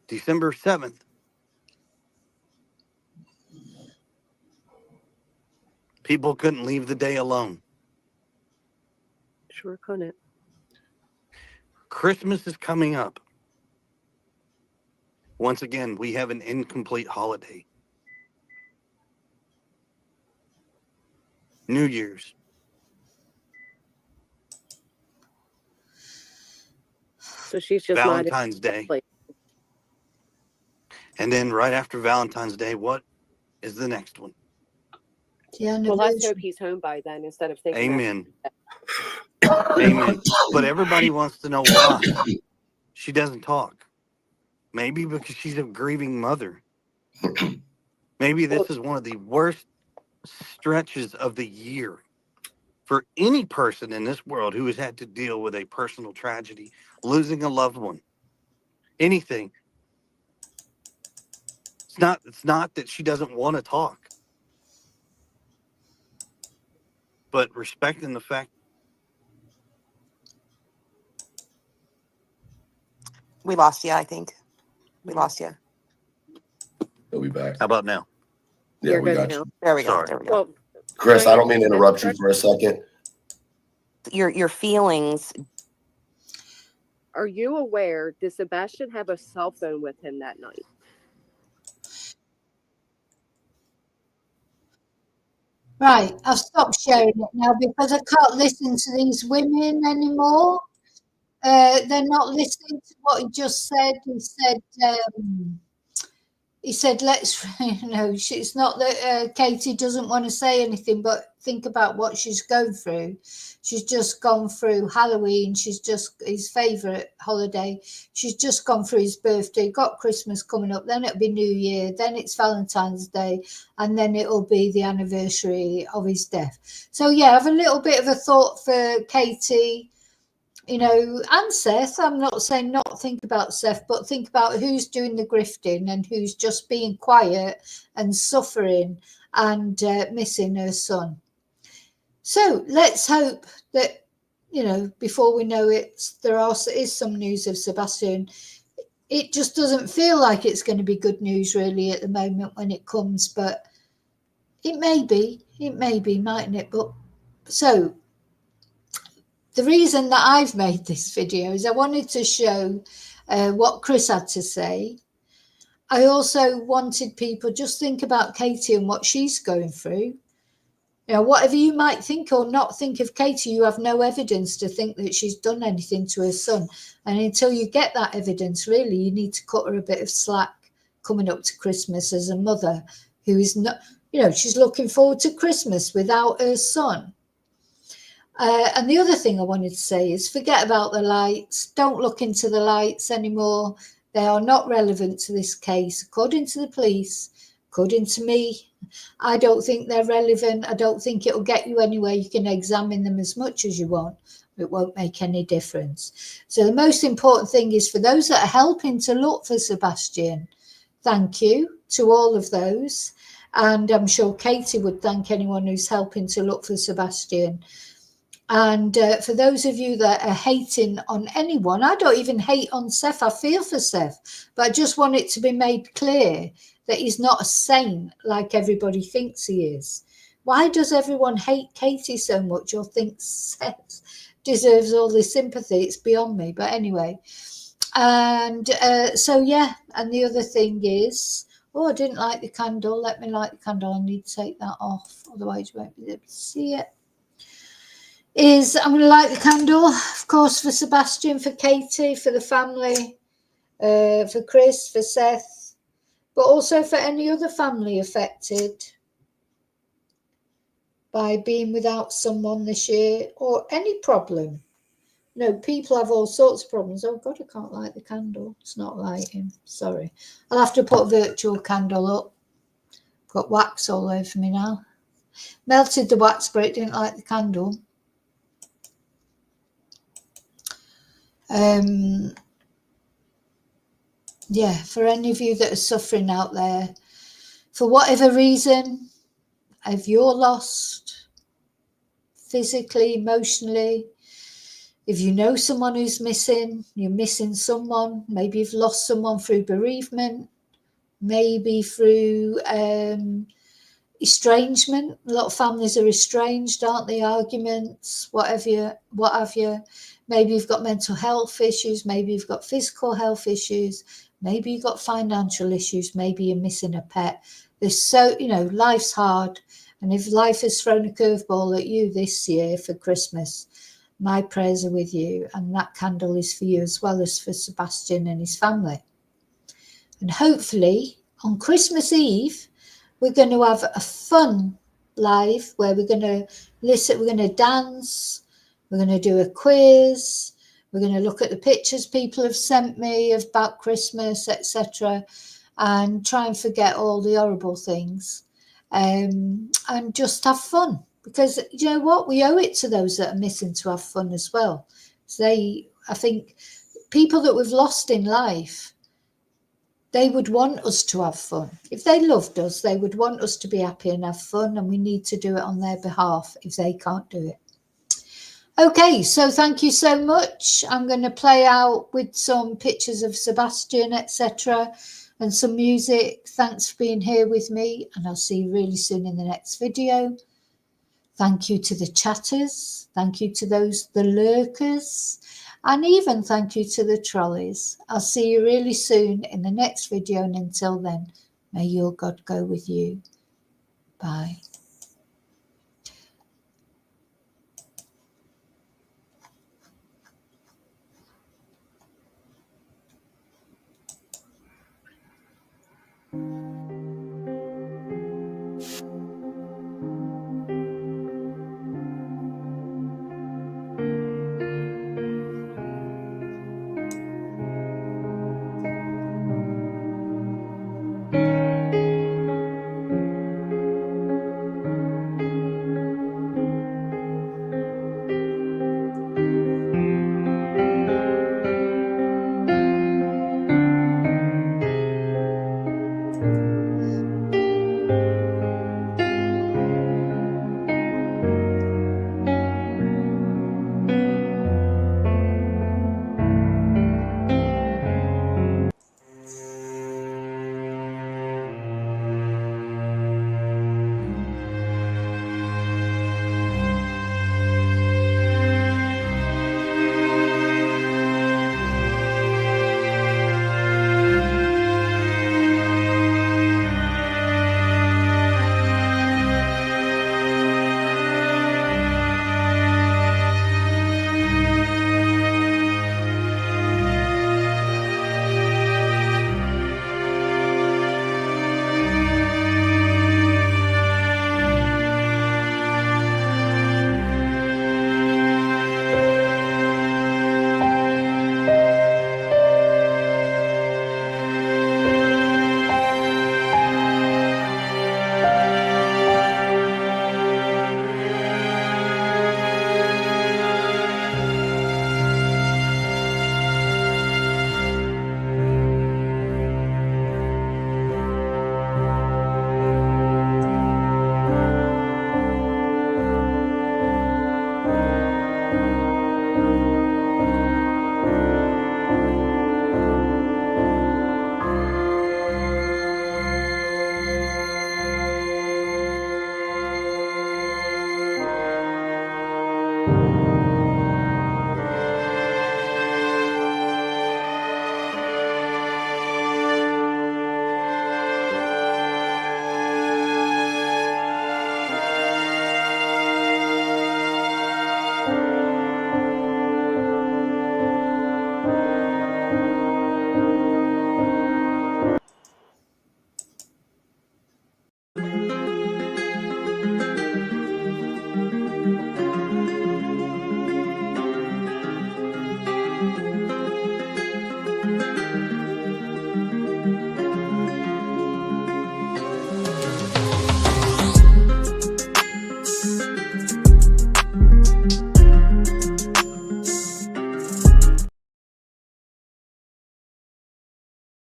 December 7th, people couldn't leave the day alone. Sure couldn't. Christmas is coming up. Once again, we have an incomplete holiday. New Year's. So she's just Valentine's Day. And then right after Valentine's Day, what is the next one? Yeah, well, let's hope he's home by then instead of thinking. Amen. Amen. But everybody wants to know why she doesn't talk. Maybe because she's a grieving mother. Maybe this is one of the worst stretches of the year for any person in this world who has had to deal with a personal tragedy, losing a loved one, anything. It's not that she doesn't want to talk, but respecting the fact. We lost you, I think. We lost you. He'll be back. How about now? Yeah, You're we good got now. you. There we go. Sorry. There we go. Well, Chris, I don't mean to interrupt you for a second. Your feelings. are you aware, did Sebastian have a cell phone with him that night? Right, I've stopped sharing it now because I can't listen to these women anymore. They're not listening to what he just said. He said, let's, it's not that Katie doesn't want to say anything, but think about what she's going through. She's just gone through Halloween. She's just his favourite holiday. She's just gone through his birthday, got Christmas coming up, then it'll be New Year, then it's Valentine's Day, and then it'll be the anniversary of his death. So, yeah, I have a little bit of a thought for Katie, and Seth. I'm not saying not think about Seth, but think about who's doing the grifting and who's just being quiet and suffering and missing her son. So let's hope that, before we know it, there is some news of Sebastian. It just doesn't feel like it's going to be good news really at the moment when it comes, but it may be, mightn't it? But so the reason that I've made this video is I wanted to show what Chris had to say. I also wanted people just think about Katie and what she's going through. Whatever you might think or not think of Katie, you have no evidence to think that she's done anything to her son. And until you get that evidence, really, you need to cut her a bit of slack coming up to Christmas as a mother who is not, she's looking forward to Christmas without her son. And the other thing I wanted to say is forget about the lights. Don't look into the lights anymore. They are not relevant to this case. According to the police, according to me, I don't think they're relevant. I don't think it'll get you anywhere. You can examine them as much as you want. It won't make any difference. So the most important thing is for those that are helping to look for Sebastian, thank you to all of those. And I'm sure Katie would thank anyone who's helping to look for Sebastian. And for those of you that are hating on anyone, I don't even hate on Seth. I feel for Seth, but I just want it to be made clear that he's not a saint like everybody thinks he is. Why does everyone hate Katie so much or think Seth deserves all this sympathy? It's beyond me. But anyway, and so, yeah. And the other thing is, I didn't like the candle. Let me light the candle. I need to take that off. Otherwise, you won't be able to see it. I'm going to light the candle, of course, for Sebastian, for Katie, for the family, for Chris, for Seth, but also for any other family affected by being without someone this year or any problem. People have all sorts of problems. Oh, God, I can't light the candle. It's not lighting. Sorry. I'll have to put a virtual candle up. Got wax all over me now. Melted the wax, but it didn't light the candle. For any of you that are suffering out there, for whatever reason, if you're lost physically, emotionally, if you know someone who's missing, you're missing someone, maybe you've lost someone through bereavement, maybe through, estrangement. A lot of families are estranged, aren't they? Arguments, what have you. Maybe you've got mental health issues. Maybe you've got physical health issues. Maybe you've got financial issues. Maybe you're missing a pet. There's so, life's hard. And if life has thrown a curveball at you this year for Christmas, my prayers are with you. And that candle is for you as well as for Sebastian and his family. And hopefully on Christmas Eve, we're going to have a fun live where we're going to listen, we're going to dance, we're going to do a quiz, we're going to look at the pictures people have sent me about Christmas, etc., and try and forget all the horrible things, and just have fun. Because you know what? We owe it to those that are missing to have fun as well. So I think people that we've lost in life, they would want us to have fun. If they loved us, they would want us to be happy and have fun, and we need to do it on their behalf if they can't do it. Okay, so thank you so much. I'm going to play out with some pictures of Sebastian, etc., and some music. Thanks for being here with me, and I'll see you really soon in the next video. Thank you to the chatters. Thank you to the lurkers. And even thank you to the trolleys. I'll see you really soon in the next video. And until then, may your God go with you. Bye.